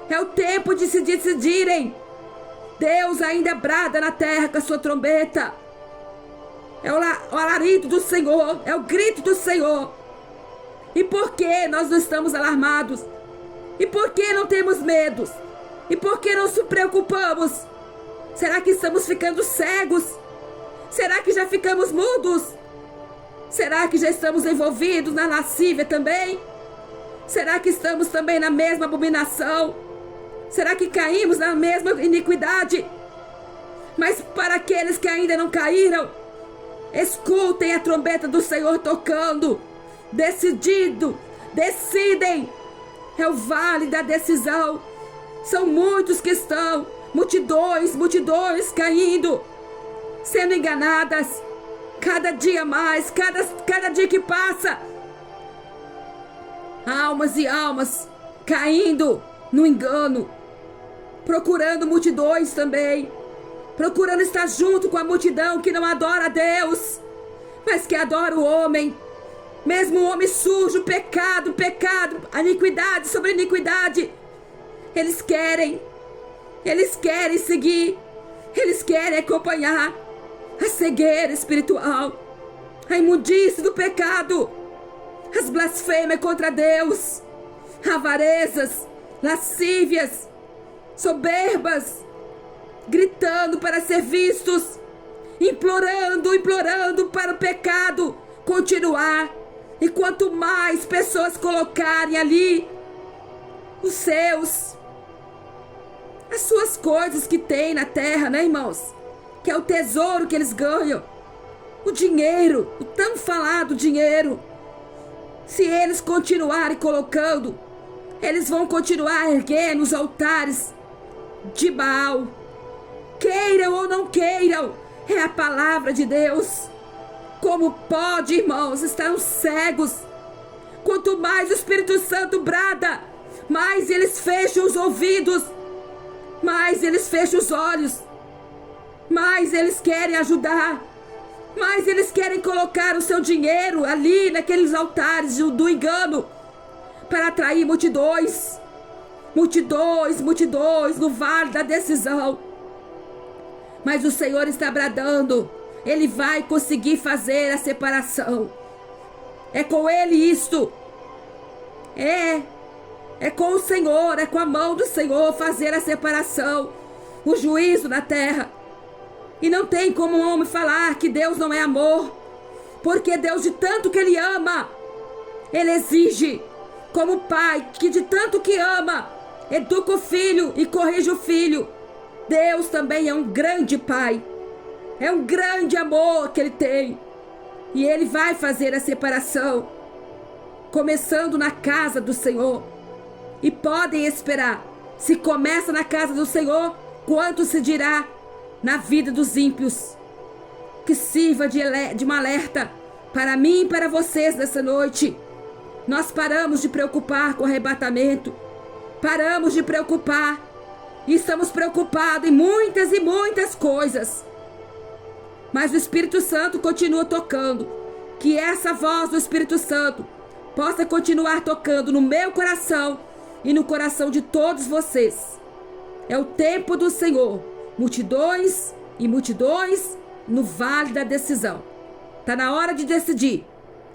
é o tempo de se decidirem. Deus ainda brada na terra com a sua trombeta. É o alarido do Senhor, é o grito do Senhor. E por que nós não estamos alarmados? E por que não temos medos? E por que não se preocupamos? Será que estamos ficando cegos? Será que já ficamos mudos? Será que já estamos envolvidos na lascívia também? Será que estamos também na mesma abominação? Será que caímos na mesma iniquidade? Mas para aqueles que ainda não caíram, escutem a trombeta do Senhor tocando. Decidem. É o vale da decisão. São muitos que estão, multidões caindo, sendo enganadas, cada dia mais, cada dia que passa. Almas e almas caindo no engano, procurando multidões também, procurando estar junto com a multidão que não adora a Deus, mas que adora o homem. Mesmo o homem sujo, pecado, iniquidade sobre iniquidade. Eles querem seguir, eles querem acompanhar a cegueira espiritual, a imundície do pecado, as blasfêmias contra Deus, avarezas, lascívias, soberbas, gritando para ser vistos, implorando para o pecado continuar. E quanto mais pessoas colocarem ali as suas coisas que tem na terra, né, irmãos? Que é o tesouro que eles ganham, o dinheiro, o tão falado dinheiro. Se eles continuarem colocando, eles vão continuar erguendo os altares de Baal. Queiram ou não queiram, é a palavra de Deus. Como pode, irmãos, estar cegos? Quanto mais o Espírito Santo brada, mais eles fecham os ouvidos, mais eles fecham os olhos, mais eles querem ajudar, mais eles querem colocar o seu dinheiro ali naqueles altares do engano para atrair multidões no vale da decisão. Mas o Senhor está bradando. Ele vai conseguir fazer a separação. É com Ele isto. É com o Senhor, é com a mão do Senhor fazer a separação, o juízo na terra. E não tem como um homem falar que Deus não é amor, porque Deus, de tanto que Ele ama, Ele exige, como pai que de tanto que ama, educa o filho e corrige o filho. Deus também é um grande pai. É um grande amor que Ele tem. E Ele vai fazer a separação, começando na casa do Senhor. E podem esperar, se começa na casa do Senhor, quanto se dirá na vida dos ímpios. Que sirva de um alerta para mim e para vocês nessa noite. Nós paramos de preocupar com o arrebatamento. Paramos de preocupar. E estamos preocupados em muitas e muitas coisas. Mas o Espírito Santo continua tocando. Que essa voz do Espírito Santo possa continuar tocando no meu coração e no coração de todos vocês. É o tempo do Senhor. Multidões e multidões no vale da decisão. Está na hora de decidir.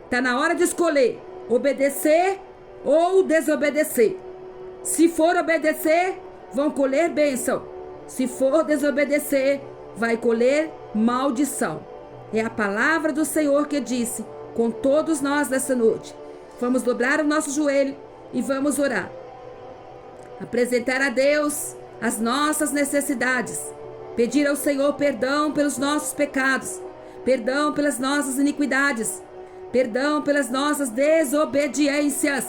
Está na hora de escolher obedecer ou desobedecer. Se for obedecer, vão colher bênção. Se for desobedecer, vai colher maldição. É a palavra do Senhor que disse com todos nós nessa noite. Vamos dobrar o nosso joelho e vamos orar. Apresentar a Deus as nossas necessidades. Pedir ao Senhor perdão pelos nossos pecados. Perdão pelas nossas iniquidades. Perdão pelas nossas desobediências.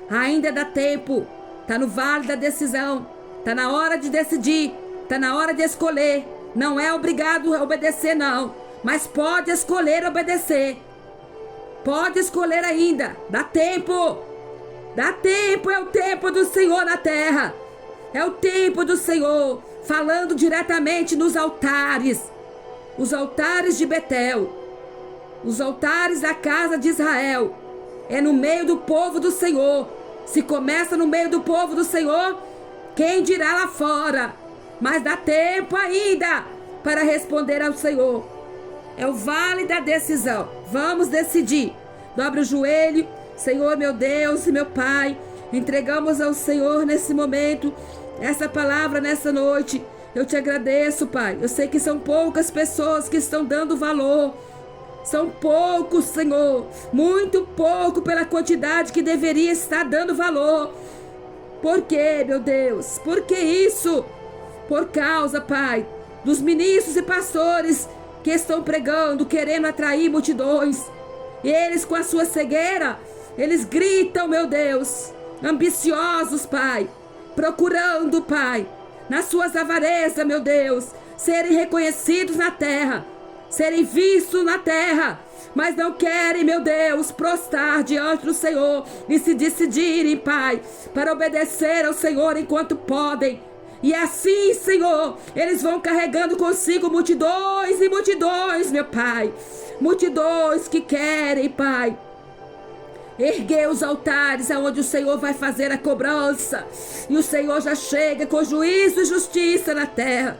Ainda dá tempo. Está no vale da decisão. Está na hora de decidir. Está na hora de escolher. Não é obrigado a obedecer, não. Mas pode escolher obedecer. Pode escolher ainda. Dá tempo. Dá tempo. É o tempo do Senhor na terra. É o tempo do Senhor. Falando diretamente nos altares. Os altares de Betel. Os altares da casa de Israel. É no meio do povo do Senhor. Se começa no meio do povo do Senhor, quem dirá lá fora? Mas dá tempo ainda para responder ao Senhor. É o vale da decisão. Vamos decidir. Dobre o joelho. Senhor, meu Deus e meu Pai, entregamos ao Senhor nesse momento essa palavra nessa noite. Eu te agradeço, Pai. Eu sei que são poucas pessoas que estão dando valor. São poucos, Senhor. Muito pouco pela quantidade que deveria estar dando valor. Por quê, meu Deus? Por que isso? Por causa, Pai, dos ministros e pastores que estão pregando, querendo atrair multidões. E eles, com a sua cegueira, eles gritam, meu Deus, ambiciosos, Pai, procurando, Pai, nas suas avarezas, meu Deus, serem reconhecidos na terra, serem vistos na terra, mas não querem, meu Deus, prostrar diante do Senhor e se decidirem, Pai, para obedecer ao Senhor enquanto podem. E assim, Senhor, eles vão carregando consigo multidões e multidões, meu Pai, multidões que querem, Pai, erguer os altares aonde o Senhor vai fazer a cobrança. E o Senhor já chega com juízo e justiça na terra.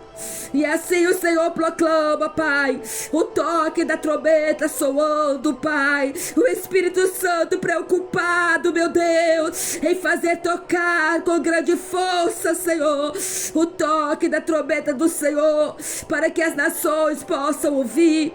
E assim o Senhor proclama, Pai, o toque da trombeta soando, Pai. O Espírito Santo preocupado, meu Deus, em fazer tocar com grande força, Senhor, o toque da trombeta do Senhor, para que as nações possam ouvir,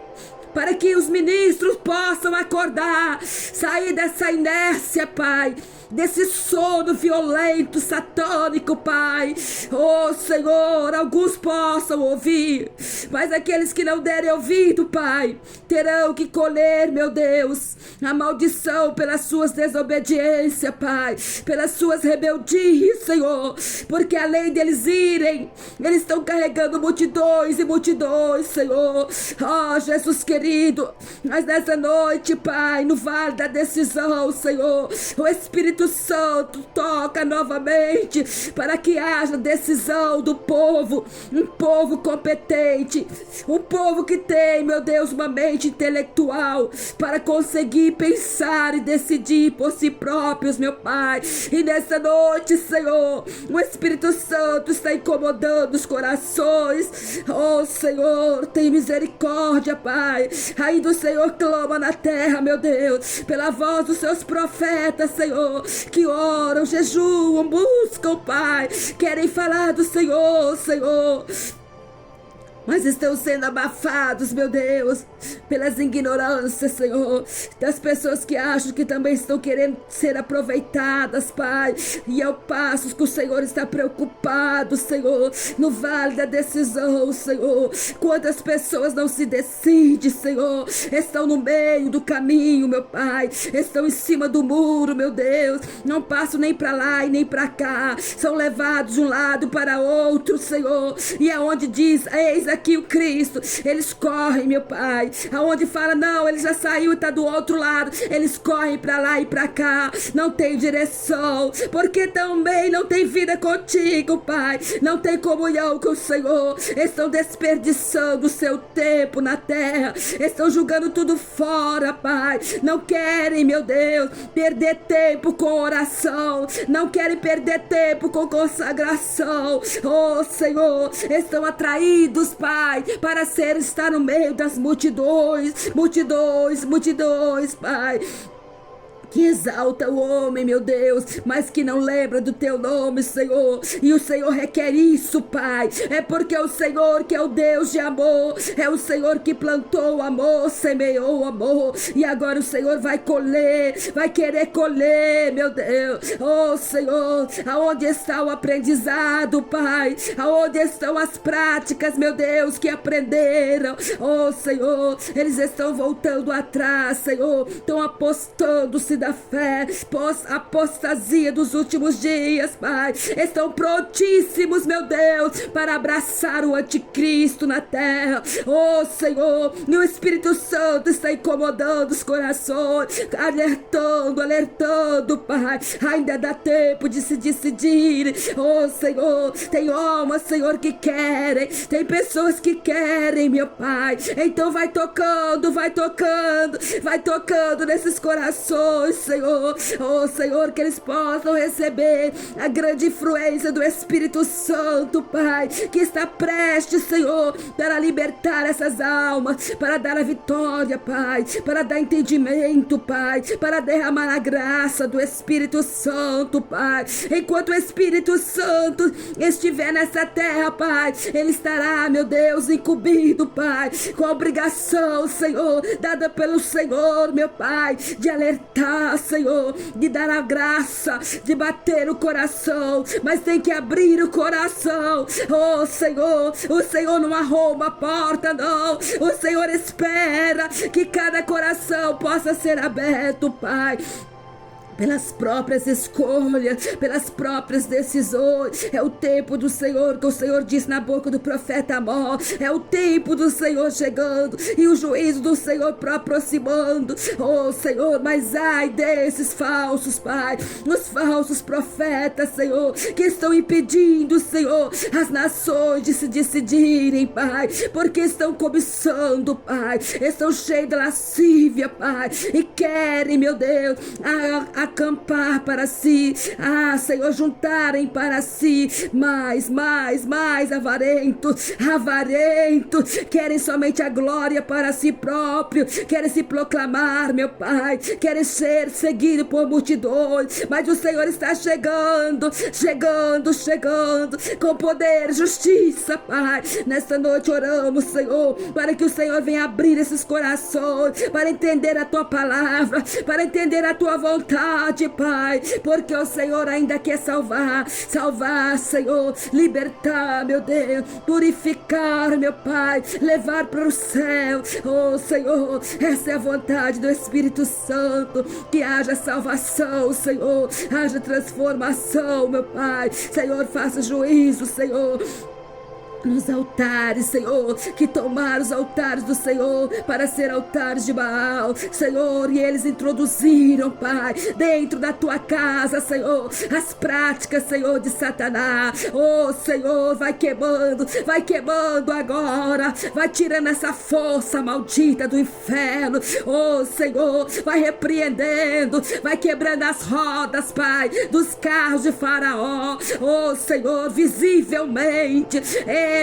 para que os ministros possam acordar, sair dessa inércia, Pai, desse sono violento, satânico, Pai. Oh, Senhor, alguns possam ouvir, mas aqueles que não derem ouvido, Pai, terão que colher, meu Deus, a maldição pelas suas desobediências, Pai, pelas suas rebeldias, Senhor, porque além deles irem, eles estão carregando multidões e multidões, Senhor. Oh, Jesus querido, mas nessa noite, Pai, no vale da decisão, Senhor, o Espírito Santo toca novamente para que haja decisão do povo, um povo competente, um povo que tem, meu Deus, uma mente intelectual para conseguir pensar e decidir por si próprios, meu Pai. E nessa noite, Senhor, o Espírito Santo está incomodando os corações. Oh, Senhor, tem misericórdia, Pai. Ainda o Senhor clama na terra, meu Deus, pela voz dos seus profetas, Senhor, que oram, jejuam, buscam, Pai, querem falar do Senhor, Senhor, mas estão sendo abafados, meu Deus, pelas ignorâncias, Senhor, das pessoas que acham que também estão querendo ser aproveitadas, Pai, e ao passo que o Senhor está preocupado, Senhor, no vale da decisão, Senhor, quantas pessoas não se decidem, Senhor, estão no meio do caminho, meu Pai, estão em cima do muro, meu Deus, não passam nem para lá e nem para cá, são levados de um lado para outro, Senhor, e aonde diz, eis aqui o Cristo, eles correm, meu Pai, aonde fala, não, ele já saiu e está do outro lado, eles correm para lá e para cá, não tem direção, porque também não tem vida contigo, Pai, não tem comunhão com o Senhor, estão desperdiçando o seu tempo na terra, estão jogando tudo fora, Pai, não querem, meu Deus, perder tempo com oração, não querem perder tempo com consagração, oh Senhor, estão atraídos, Pai, para estar no meio das multidões, multidões, multidões, Pai. que exalta o homem, meu Deus, mas que não lembra do teu nome, Senhor. E o Senhor requer isso, Pai. É porque é o Senhor que é o Deus de amor, é o Senhor que plantou o amor, semeou o amor, e agora o Senhor vai colher, vai querer colher, meu Deus. Oh, Senhor, aonde está o aprendizado, Pai? Aonde estão as práticas, meu Deus, que aprenderam? Oh, Senhor, eles estão voltando atrás, Senhor, estão apostando-se da fé, apostasia dos últimos dias, Pai. Estão prontíssimos, meu Deus, para abraçar o anticristo na terra. Oh, Senhor, e o Espírito Santo está incomodando os corações, alertando, Pai. Ainda dá tempo de se decidir. Oh, Senhor, tem almas, Senhor, que querem, tem pessoas que querem, meu Pai. Então vai tocando nesses corações, Senhor. Oh, Senhor, que eles possam receber a grande influência do Espírito Santo, Pai, que está prestes, Senhor, para libertar essas almas, para dar a vitória, Pai, para dar entendimento, Pai, para derramar a graça do Espírito Santo, Pai. Enquanto o Espírito Santo estiver nessa terra, Pai, ele estará, meu Deus, incumbido, Pai, com a obrigação, Senhor, dada pelo Senhor, meu Pai, de alertar, Senhor, de dar a graça, de bater o coração, mas tem que abrir o coração. Oh, Senhor, o Senhor não arromba a porta, não. O Senhor espera que cada coração possa ser aberto, Pai, pelas próprias escolhas, pelas próprias decisões. É o tempo do Senhor, que o Senhor disse na boca do profeta Amós. É o tempo do Senhor chegando e o juízo do Senhor aproximando. Oh, Senhor, mas ai desses falsos, Pai, os falsos profetas, Senhor, que estão impedindo, Senhor, as nações de se decidirem, Pai, porque estão cobiçando, Pai, estão cheios de lascívia, Pai, e querem, meu Deus, acampar para si, Senhor, juntarem para si mais avarentos, querem somente a glória para si próprio, querem se proclamar, meu Pai, querem ser seguidos por multidões, mas o Senhor está chegando com poder e justiça, Pai. Nesta noite oramos, Senhor, para que o Senhor venha abrir esses corações, para entender a Tua palavra, para entender a Tua vontade, Pai, porque o Senhor ainda quer salvar, Senhor, libertar, meu Deus, purificar, meu Pai, levar para o céu. Oh, Senhor, essa é a vontade do Espírito Santo, que haja salvação, Senhor, haja transformação, meu Pai. Senhor, faça juízo, Senhor, nos altares, Senhor, que tomaram os altares do Senhor para ser altares de Baal, Senhor, e eles introduziram, Pai, dentro da Tua casa, Senhor, as práticas, Senhor, de Satanás. Oh, Senhor, vai queimando agora, vai tirando essa força maldita do inferno. Oh, Senhor, vai repreendendo, vai quebrando as rodas, Pai, dos carros de Faraó. Oh, Senhor, visivelmente,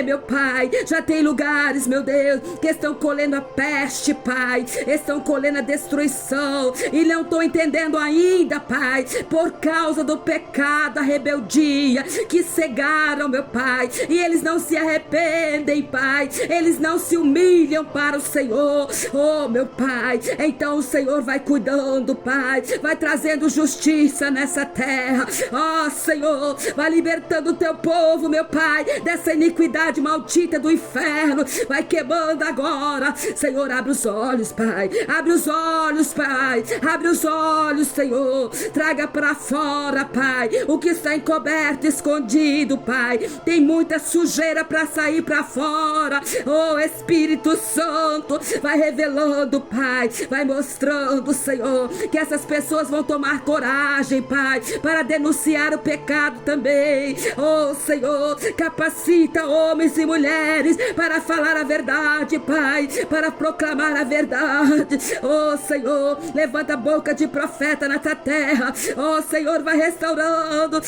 meu Pai, já tem lugares, meu Deus, que estão colhendo a peste, Pai, estão colhendo a destruição e não estão entendendo ainda, Pai, por causa do pecado, a rebeldia, que cegaram, meu Pai, e eles não se arrependem, Pai, eles não se humilham para o Senhor. Oh, meu Pai, então o Senhor vai cuidando, Pai, vai trazendo justiça nessa terra. Oh, Senhor, vai libertando o Teu povo, meu Pai, dessa iniquidade maldita do inferno, vai queimando agora. Senhor, abre os olhos, Pai, abre os olhos, Pai, abre os olhos, Senhor, traga para fora, Pai, o que está encoberto, escondido, Pai, tem muita sujeira para sair para fora. Oh, Espírito Santo, vai revelando, Pai, vai mostrando, Senhor, que essas pessoas vão tomar coragem, Pai, para denunciar o pecado também. Oh, Senhor, capacita hoje, homens e mulheres para falar a verdade, Pai, para proclamar a verdade. Oh Senhor, levanta a boca de profeta nessa terra. Oh Senhor, vai restaurando,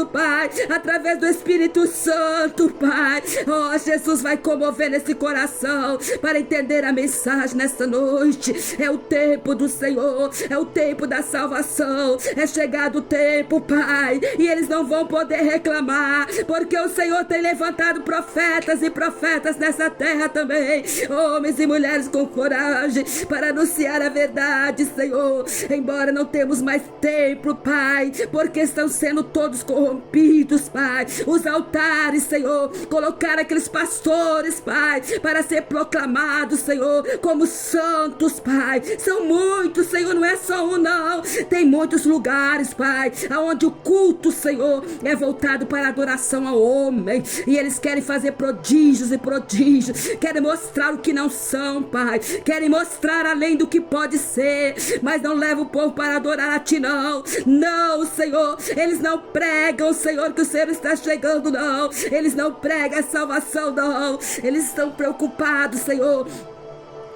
Pai, através do Espírito Santo, Pai. Oh Jesus, vai comover nesse coração para entender a mensagem nesta noite. É o tempo do Senhor, é o tempo da salvação, é chegado o tempo, Pai, e eles não vão poder reclamar, porque o Senhor tem levantado profetas e profetas nessa terra também, homens e mulheres com coragem para anunciar a verdade, Senhor. Embora não temos mais templo, Pai, porque estão sendo todos corrompidos, Pai. Os altares, Senhor, colocaram aqueles pastores, Pai, para ser proclamados, Senhor, como santos, Pai. São muitos, Senhor, não é só um, não. Tem muitos lugares, Pai, aonde o culto, Senhor, é voltado para a adoração ao homem, e eles querem fazer prodígios e prodígios, querem mostrar o que não são, Pai, querem mostrar além do que pode ser, mas não leva o povo para adorar a Ti, não. Não, Senhor, eles não pregam, Senhor, que o Senhor está chegando, não. Eles não pregam a salvação, não. Eles estão preocupados, Senhor,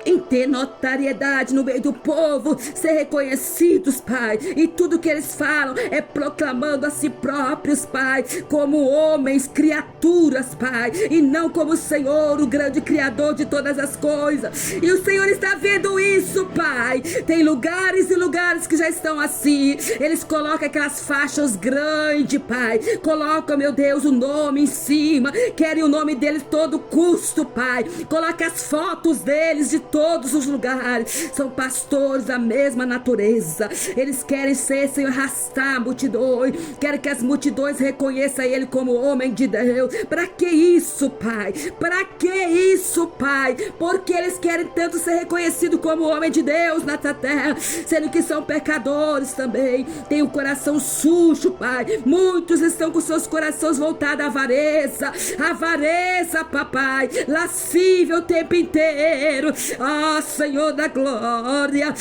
em ter notariedade no meio do povo, ser reconhecidos, Pai, e tudo que eles falam é proclamando a si próprios, Pai, como homens, criaturas, Pai, e não como o Senhor, o grande Criador de todas as coisas. E o Senhor está vendo isso, Pai. Tem lugares e lugares que já estão assim. Eles colocam aquelas faixas grandes, Pai, colocam, meu Deus, o nome em cima, querem o nome deles todo custo, Pai, coloca as fotos deles de todos os lugares. São pastores da mesma natureza. Eles querem ser, Senhor, arrastar multidões, querem que as multidões reconheçam Ele como homem de Deus. Para que isso, Pai? Para que isso, Pai? Porque eles querem tanto ser reconhecidos como homem de Deus nessa terra, sendo que são pecadores também, tem o coração sujo, Pai. Muitos estão com seus corações voltados à avareza, papai, lascível o tempo inteiro. Ah, Senhor da glória,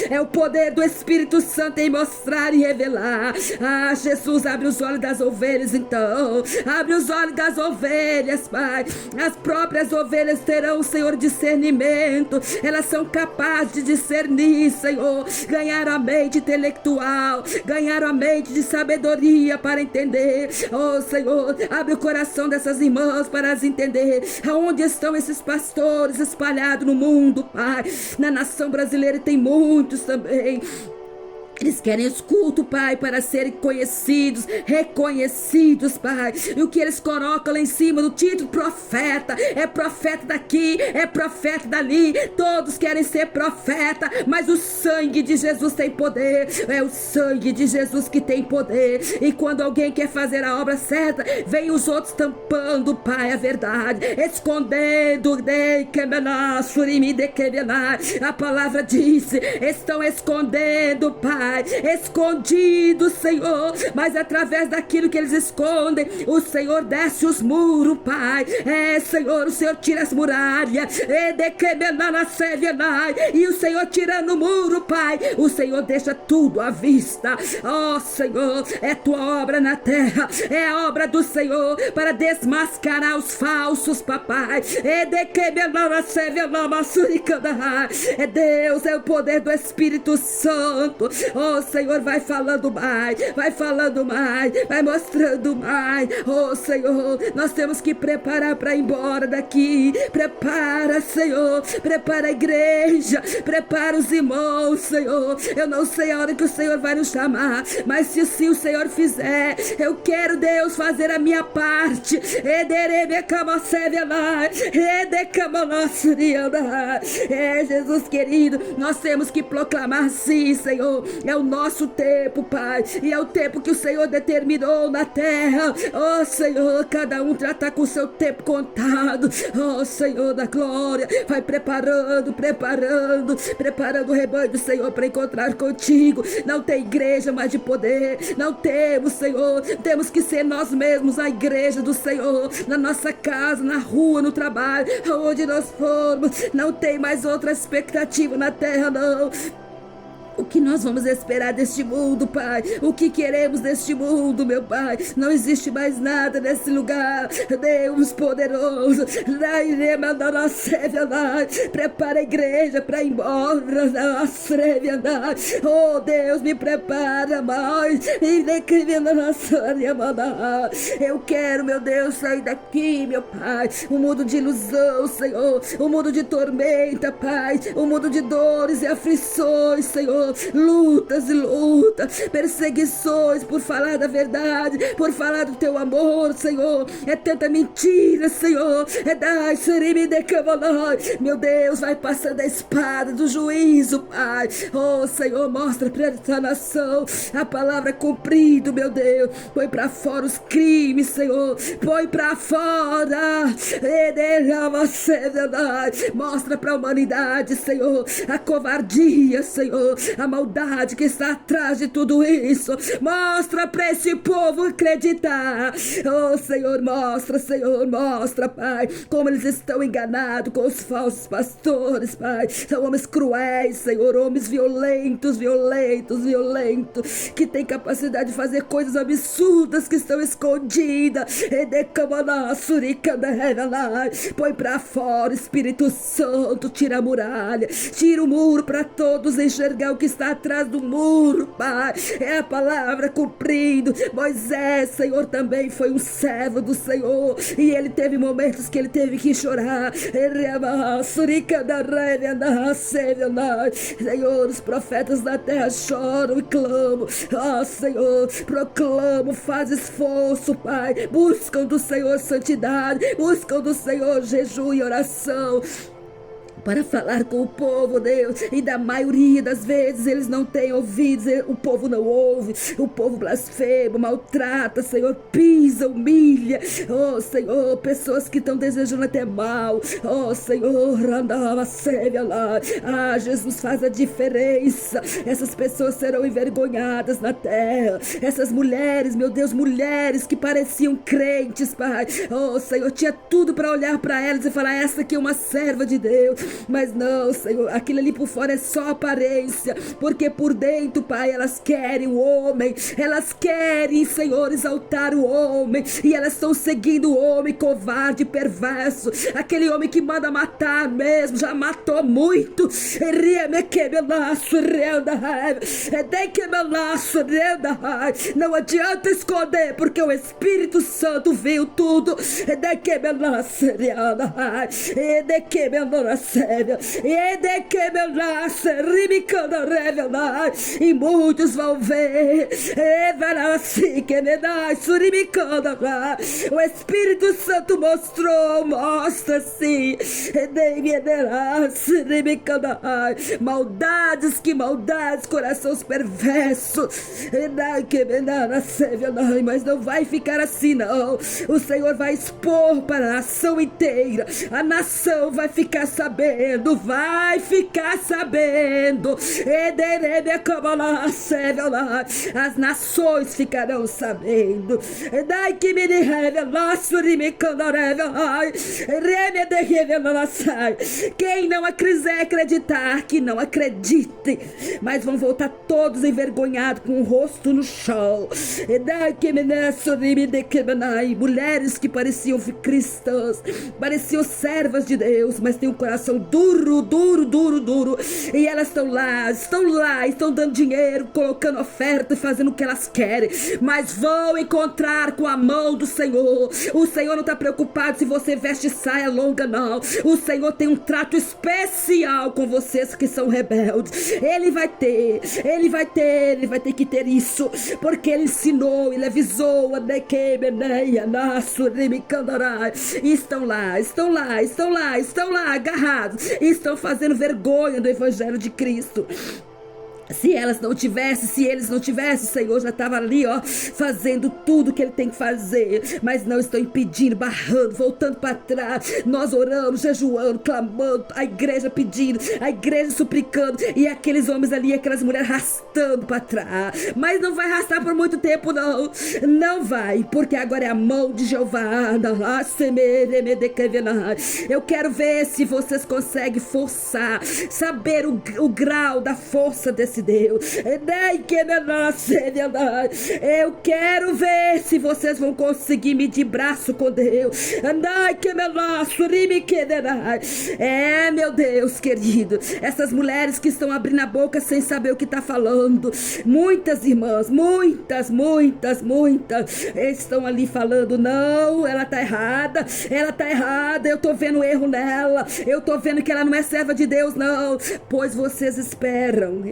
é o poder do Espírito Santo em mostrar e revelar. Ah, Jesus, abre os olhos das ovelhas, então, abre os olhos das ovelhas, Pai. As próprias ovelhas terão, Senhor, discernimento. Elas são capazes de discernir, Senhor, ganhar a mente intelectual, ganhar a mente de sabedoria para entender. Oh, Senhor, abre o coração dessas irmãs para as entender aonde estão esses pastores espalhados no mundo, Pai. Na nação brasileira tem muitos também. Eles querem os cultos, Pai, para serem conhecidos, reconhecidos, Pai. E o que eles colocam lá em cima do título profeta, é profeta daqui, é profeta dali. Todos querem ser profeta, mas o sangue de Jesus tem poder. É o sangue de Jesus que tem poder. E quando alguém quer fazer a obra certa, vem os outros tampando, Pai, a verdade, escondendo. A palavra diz: estão escondendo, Pai, escondido, Senhor, mas através daquilo que eles escondem, o Senhor desce os muros, Pai. É, Senhor, o Senhor tira as muralhas, e o Senhor tirando o muro, Pai, o Senhor deixa tudo à vista. Oh, Senhor, é tua obra na terra, é a obra do Senhor para desmascarar os falsos, papai. É Deus, é o poder do Espírito Santo. Oh, Senhor, vai falando mais, vai mostrando mais. Oh, Senhor, nós temos que preparar para ir embora daqui. Prepara, Senhor, prepara a igreja, prepara os irmãos, Senhor. Eu não sei a hora que o Senhor vai nos chamar, mas se assim o Senhor fizer, eu quero, Deus, fazer a minha parte. É, Jesus querido, nós temos que proclamar, sim, Senhor. É o nosso tempo, Pai, e é o tempo que o Senhor determinou na terra. Oh, Senhor, cada um já está com o seu tempo contado. Oh, Senhor da glória, vai preparando o rebanho do Senhor para encontrar contigo. Não tem igreja mais de poder, não temos, Senhor. Temos que ser nós mesmos a igreja do Senhor, na nossa casa, na rua, no trabalho, aonde nós formos. Não tem mais outra expectativa na terra, não. O que nós vamos esperar deste mundo, Pai? O que queremos deste mundo, meu Pai? Não existe mais nada nesse lugar. Deus poderoso, prepara a igreja para ir embora. Oh Deus, me prepara mais. Eu quero, meu Deus, sair daqui, meu Pai. Um mundo de ilusão, Senhor. Um mundo de tormenta, Pai. Um mundo de dores e aflições, Senhor. Lutas e lutas, perseguições por falar da verdade, por falar do teu amor, Senhor. É tanta mentira, Senhor. Meu Deus, vai passando a espada do juízo, Pai. Oh, Senhor, mostra para essa nação a palavra cumprida, meu Deus. Põe para fora os crimes, Senhor. Põe para fora. Mostra para a humanidade, Senhor, a covardia, Senhor, a maldade que está atrás de tudo isso. Mostra para esse povo acreditar. Oh, Senhor, mostra, Pai, como eles estão enganados com os falsos pastores, Pai. São homens cruéis, Senhor, homens violentos, que têm capacidade de fazer coisas absurdas que estão escondidas. Põe para fora, Espírito Santo, tira a muralha, tira o muro para todos enxergar o que está atrás do muro, Pai. É a palavra cumprindo. Moisés, Senhor, também foi um servo do Senhor, e ele teve momentos que ele teve que chorar. Senhor, os profetas da terra choram e clamam. Senhor, proclamo, faz esforço, Pai. Buscam do Senhor santidade, buscam do Senhor jejum e oração para falar com o povo, Deus, e da maioria das vezes eles não têm ouvidos, o povo não ouve, o povo blasfema, maltrata, Senhor, pisa, humilha. Oh, Senhor, pessoas que estão desejando até mal. Oh, Senhor, Jesus, faz a diferença. Essas pessoas serão envergonhadas na terra. Essas mulheres, meu Deus, mulheres que pareciam crentes, Pai. Oh, Senhor, tinha tudo para olhar para elas e falar: essa aqui é uma serva de Deus. Mas não, Senhor, aquilo ali por fora é só aparência, porque por dentro, Pai, elas querem o homem, elas querem, Senhor, exaltar o homem, e elas estão seguindo o homem covarde, perverso, aquele homem que manda matar mesmo, já matou muito. Não adianta esconder, porque o Espírito Santo viu tudo. E muitos vão ver. O Espírito Santo mostra sim. Maldades, corações perversos. Mas não vai ficar assim, não. O Senhor vai expor para a nação inteira. A nação vai ficar sabendo, as nações ficarão sabendo. Quem não quiser acreditar, que não acredite, mas vão voltar todos envergonhados, com o rosto no chão. Mulheres que pareciam cristãs, pareciam servas de Deus, mas tem um coração duro, e elas estão lá, estão dando dinheiro, colocando oferta e fazendo o que elas querem, mas vão encontrar com a mão do Senhor. O Senhor não está preocupado se você veste saia longa, não. O Senhor tem um trato especial com vocês que são rebeldes. Ele vai ter que ter isso, porque Ele ensinou, Ele avisou. E estão lá agarrados, e estão fazendo vergonha do Evangelho de Cristo. Se eles não tivessem, o Senhor já estava ali, fazendo tudo que Ele tem que fazer, mas não estão impedindo, barrando, voltando para trás. Nós oramos, jejuando, clamando, a igreja pedindo, a igreja suplicando, e aqueles homens ali, aquelas mulheres arrastando para trás. Mas não vai arrastar por muito tempo, não vai, porque agora é a mão de Jeová. Eu quero ver se vocês conseguem forçar, saber o grau da força desse esse Deus. Eu quero ver se vocês vão conseguir medir braço com Deus. É, meu Deus querido, essas mulheres que estão abrindo a boca sem saber o que está falando, muitas irmãs, muitas estão ali falando: não, ela tá errada, eu tô vendo erro nela, eu tô vendo que ela não é serva de Deus, não. Pois vocês esperam,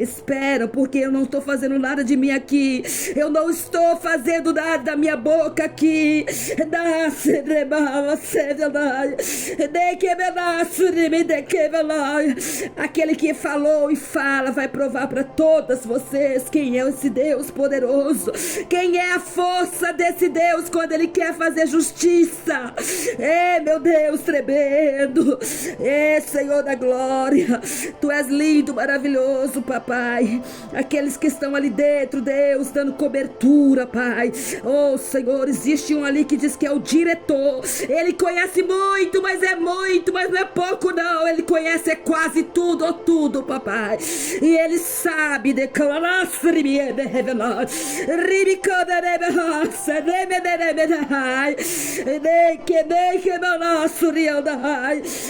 porque eu não estou fazendo nada de mim aqui, eu não estou fazendo nada da minha boca aqui. Aquele que falou e fala vai provar para todas vocês quem é esse Deus poderoso, quem é a força desse Deus quando ele quer fazer justiça. É, meu Deus tremendo, é, Senhor da glória, tu és lindo, maravilhoso, papai. Aqueles que estão ali dentro, Deus, dando cobertura, pai. Oh, Senhor, existe um ali que diz que é o diretor. Ele conhece muito, mas não é pouco, não. Ele conhece quase tudo, papai. E ele sabe declarar.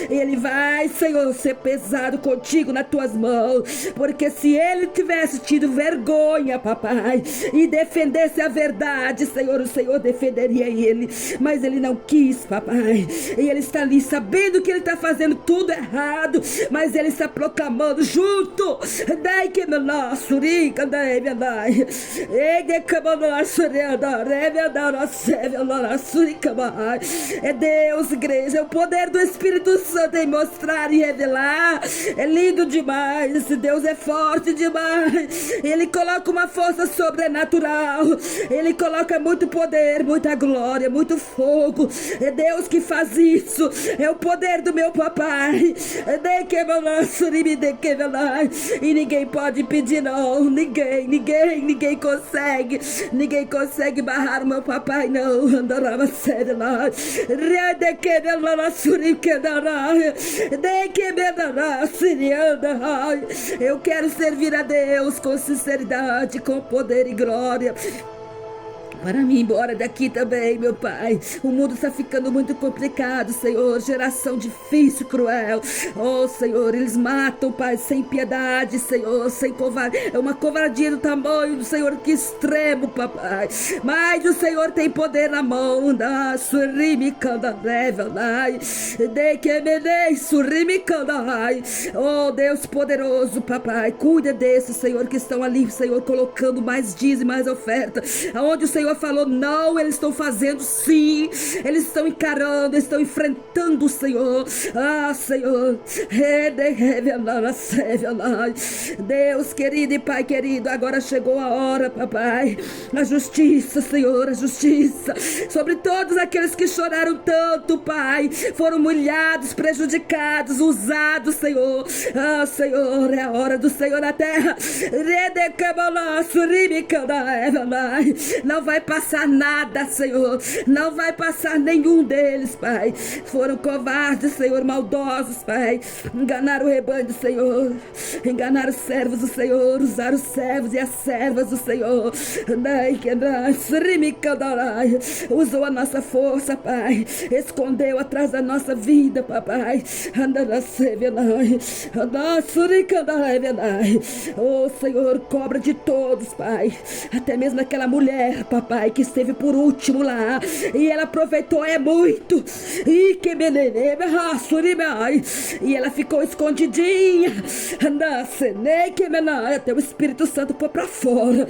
Ele vai, Senhor, ser pesado contigo nas tuas mãos, porque se ele tivesse tido vergonha, papai, e defendesse a verdade, Senhor, o Senhor defenderia ele, mas ele não quis, papai. E ele está ali sabendo que ele está fazendo tudo errado, mas ele está proclamando junto. É Deus, igreja, é o poder do Espírito Santo em mostrar e revelar. É lindo demais, esse Deus é forte demais. Ele coloca uma força sobrenatural, ele coloca muito poder, muita glória, muito fogo. É Deus que faz isso, é o poder do meu papai. E ninguém pode impedir, não. Ninguém consegue barrar o meu papai, não. Eu quero servir a Deus com sinceridade, com poder e glória, para mim ir embora daqui também, meu pai. O mundo está ficando muito complicado, Senhor. Geração difícil, cruel. Oh, Senhor, eles matam, Pai, sem piedade, Senhor, sem covardia. É uma covardia do tamanho do Senhor, que extremo, papai. Mas o Senhor tem poder na mão. Oh, Deus poderoso, papai. Cuida desses, Senhor, que estão ali, Senhor, colocando mais dízimo, mais oferta. Aonde o Senhor falou não, eles estão fazendo sim. Eles estão encarando, estão enfrentando o Senhor. Ah, Senhor, Deus querido e Pai querido, agora chegou a hora, papai. A justiça, Senhor, a justiça sobre todos aqueles que choraram tanto, Pai, foram humilhados, prejudicados, usados, Senhor. Ah, Senhor, é a hora do Senhor na terra. Não vai passar nada, Senhor. Não vai passar nenhum deles, Pai. Foram covardes, Senhor, maldosos, Pai. Enganaram o rebanho do Senhor. Enganaram os servos do Senhor. Usaram os servos e as servas do Senhor. Usou a nossa força, Pai. Escondeu atrás da nossa vida, papai. Oh, Senhor, cobra de todos, Pai. Até mesmo aquela mulher, papai, que esteve por último lá, e ela aproveitou muito, e ela ficou escondidinha, até o Espírito Santo pôr pra fora.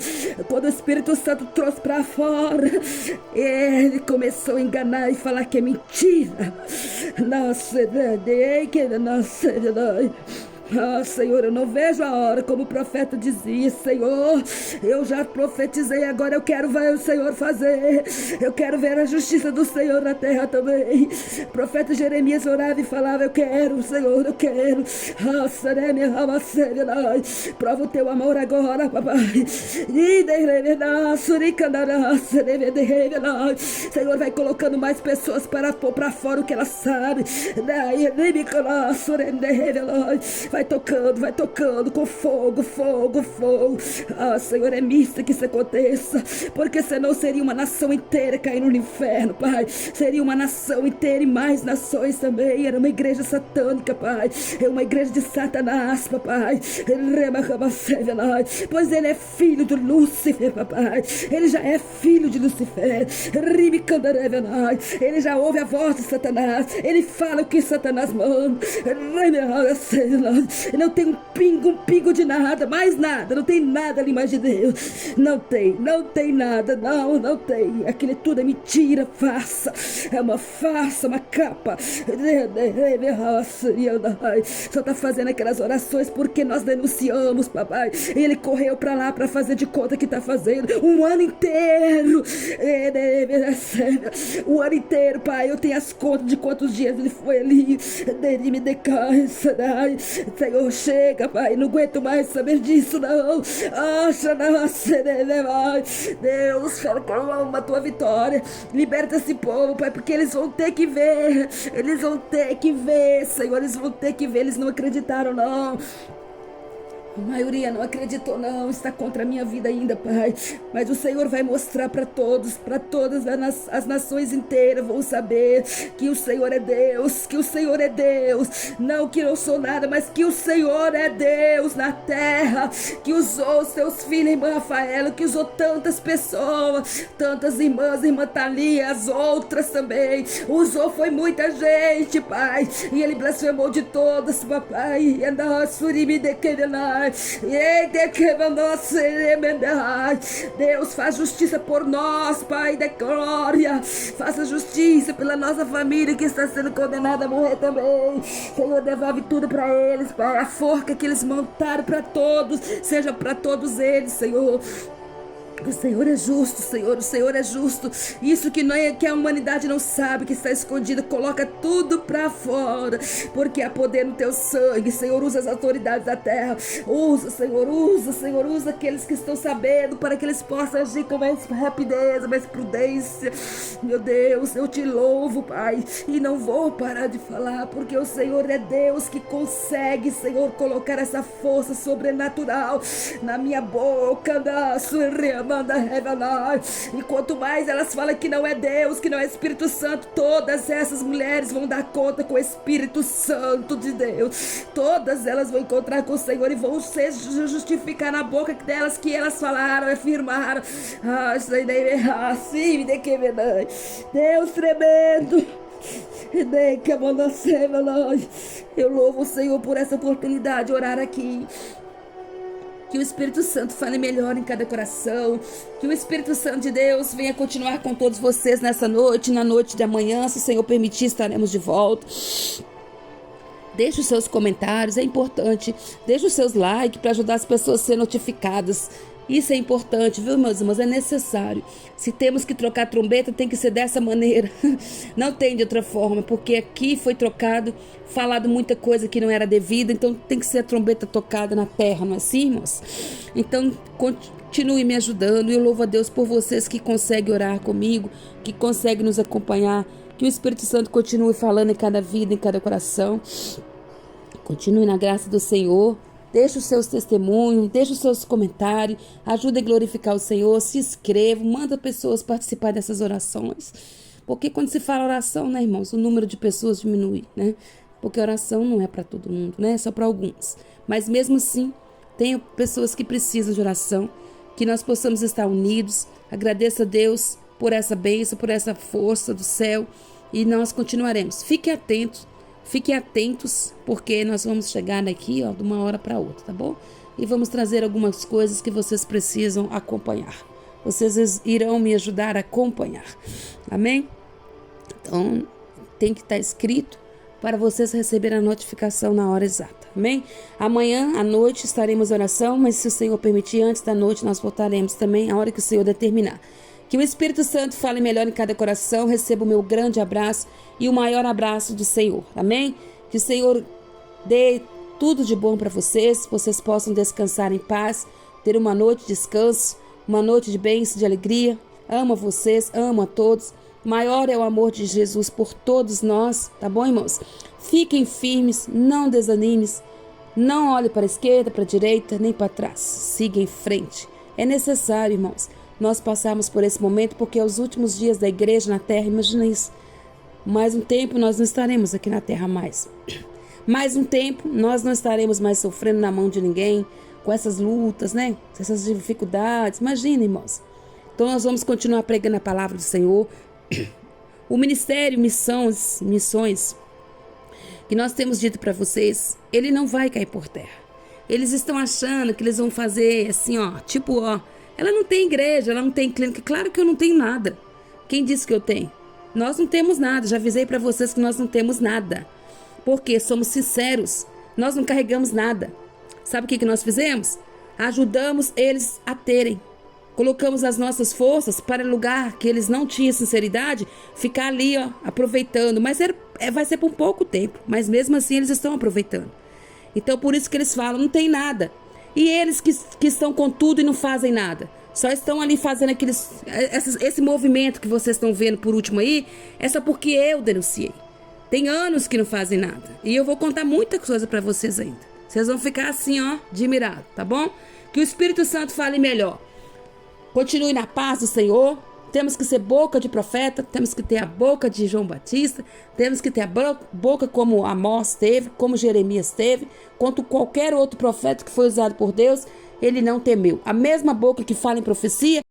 Quando o Espírito Santo trouxe pra fora, ele começou a enganar e falar que é mentira. Ah, Senhor, eu não vejo a hora, como o profeta dizia. Senhor, eu já profetizei, agora eu quero ver o Senhor fazer. Eu quero ver a justiça do Senhor na terra também. O profeta Jeremias orava e falava: eu quero, Senhor, eu quero. Prova o teu amor agora, papai. Senhor, vai colocando mais pessoas para pôr para fora o que elas sabem. Vai vai tocando com fogo. Ah, Senhor, é misto que isso aconteça, porque senão seria uma nação inteira caindo no inferno, Pai. Seria uma nação inteira e mais nações também. Era uma igreja satânica, Pai. É uma igreja de Satanás, papai. Pois ele é filho de Lúcifer, papai. Ele já é filho de Lucifer. Ele já ouve a voz de Satanás. Ele fala o que Satanás manda. Não tem um pingo de nada, mais nada. Não tem nada ali mais de Deus. Não tem nada, não tem. Aquilo tudo é mentira, farsa. É uma farsa, uma capa. Só tá fazendo aquelas orações porque nós denunciamos, papai. Ele correu pra lá pra fazer de conta que tá fazendo um ano inteiro. Um ano inteiro, pai. Eu tenho as contas de quantos dias ele foi ali. Ele me descansa. Senhor, chega, pai. Não aguento mais saber disso, não. Deus, fala com a tua vitória. Liberta esse povo, pai, porque eles vão ter que ver. Eles vão ter que ver, Senhor. Eles vão ter que ver. Eles não acreditaram, não. A maioria não acreditou, não. Está contra a minha vida ainda, Pai. Mas o Senhor vai mostrar para todos, para todas as nações inteiras vão saber que o Senhor é Deus, que o Senhor é Deus. Não que eu sou nada, mas que o Senhor é Deus na terra, que usou os seus filhos, irmã Rafaela, que usou tantas pessoas, tantas irmãs, irmã Thalia, as outras também. Usou, foi muita gente, Pai. E Ele blasfemou de todas, papai. E a surimi de querer. Deus, faz justiça por nós, Pai da glória. Faça justiça pela nossa família que está sendo condenada a morrer também. Senhor, devolve tudo para eles, Pai. A forca que eles montaram para todos, seja para todos eles, Senhor. O Senhor é justo, Senhor, o Senhor é justo. Isso que a humanidade não sabe, que está escondido, coloca tudo pra fora, porque há poder no teu sangue. Senhor, usa as autoridades da terra. Usa, Senhor, usa aqueles que estão sabendo, para que eles possam agir com mais rapidez, mais prudência. Meu Deus, eu te louvo, Pai, e não vou parar de falar, porque o Senhor é Deus que consegue, Senhor, colocar essa força sobrenatural na minha boca, da sua manda revelar. E quanto mais elas falam que não é Deus, que não é Espírito Santo, todas essas mulheres vão dar conta com o Espírito Santo de Deus. Todas elas vão encontrar com o Senhor e vão se justificar na boca delas que elas falaram, afirmaram. Assim, Deus tremendo. Eu louvo o Senhor por essa oportunidade de orar aqui. Que o Espírito Santo fale melhor em cada coração. Que o Espírito Santo de Deus venha continuar com todos vocês nessa noite, na noite de amanhã. Se o Senhor permitir, estaremos de volta. Deixe os seus comentários, é importante. Deixe os seus likes para ajudar as pessoas a serem notificadas. Isso é importante, viu, meus irmãos? É necessário. Se temos que trocar trombeta, tem que ser dessa maneira. Não tem de outra forma, porque aqui foi falado muita coisa que não era devida, então tem que ser a trombeta tocada na terra, não é assim, irmãos? Então, continue me ajudando. E eu louvo a Deus por vocês que conseguem orar comigo, que conseguem nos acompanhar. Que o Espírito Santo continue falando em cada vida, em cada coração. Continue na graça do Senhor. Deixe os seus testemunhos, deixe os seus comentários, ajude a glorificar o Senhor, se inscreva, manda pessoas participar dessas orações. Porque quando se fala oração, né, irmãos, o número de pessoas diminui, né? Porque oração não é para todo mundo, né? É só para alguns. Mas mesmo assim, tem pessoas que precisam de oração, que nós possamos estar unidos. Agradeça a Deus por essa bênção, por essa força do céu, e nós continuaremos. Fiquem atentos, porque nós vamos chegar daqui, de uma hora para outra, tá bom? E vamos trazer algumas coisas que vocês precisam acompanhar. Vocês irão me ajudar a acompanhar. Amém? Então, tem que estar escrito para vocês receberem a notificação na hora exata. Amém? Amanhã à noite estaremos em oração, mas se o Senhor permitir, antes da noite nós voltaremos também, a hora que o Senhor determinar. Que o Espírito Santo fale melhor em cada coração. Receba o meu grande abraço e o maior abraço do Senhor. Amém? Que o Senhor dê tudo de bom para vocês. Vocês possam descansar em paz. Ter uma noite de descanso. Uma noite de bênção, de alegria. Amo a vocês, amo a todos. Maior é o amor de Jesus por todos nós. Tá bom, irmãos? Fiquem firmes, não desanimem. Não olhe para a esquerda, para a direita, nem para trás. Siga em frente. É necessário, irmãos, nós passarmos por esse momento, porque é os últimos dias da igreja na terra. Imagina isso. Mais um tempo nós não estaremos aqui na terra mais. Mais um tempo nós não estaremos mais sofrendo na mão de ninguém, com essas lutas, né? Essas dificuldades. Imagina, irmãos. Então nós vamos continuar pregando a palavra do Senhor. O ministério, missões que nós temos dito para vocês, ele não vai cair por terra. Eles estão achando que eles vão fazer assim, ó, tipo, ó, ela não tem igreja, ela não tem clínica. Claro que eu não tenho nada. Quem disse que eu tenho? Nós não temos nada. Já avisei para vocês que nós não temos nada. Porque somos sinceros. Nós não carregamos nada. Sabe o que nós fizemos? Ajudamos eles a terem. Colocamos as nossas forças para lugar que eles não tinham sinceridade, ficar ali, ó, aproveitando. Mas vai ser por um pouco tempo. Mas mesmo assim eles estão aproveitando. Então por isso que eles falam, não tem nada. E eles que estão com tudo e não fazem nada. Só estão ali fazendo esse movimento que vocês estão vendo por último aí. É só porque eu denunciei. Tem anos que não fazem nada. E eu vou contar muita coisa para vocês ainda. Vocês vão ficar assim, ó, admirados, tá bom? Que o Espírito Santo fale melhor. Continue na paz do Senhor. Temos que ser boca de profeta. Temos que ter a boca de João Batista. Temos que ter a boca como Amós teve, como Jeremias teve. Quanto qualquer outro profeta que foi usado por Deus, ele não temeu. A mesma boca que fala em profecia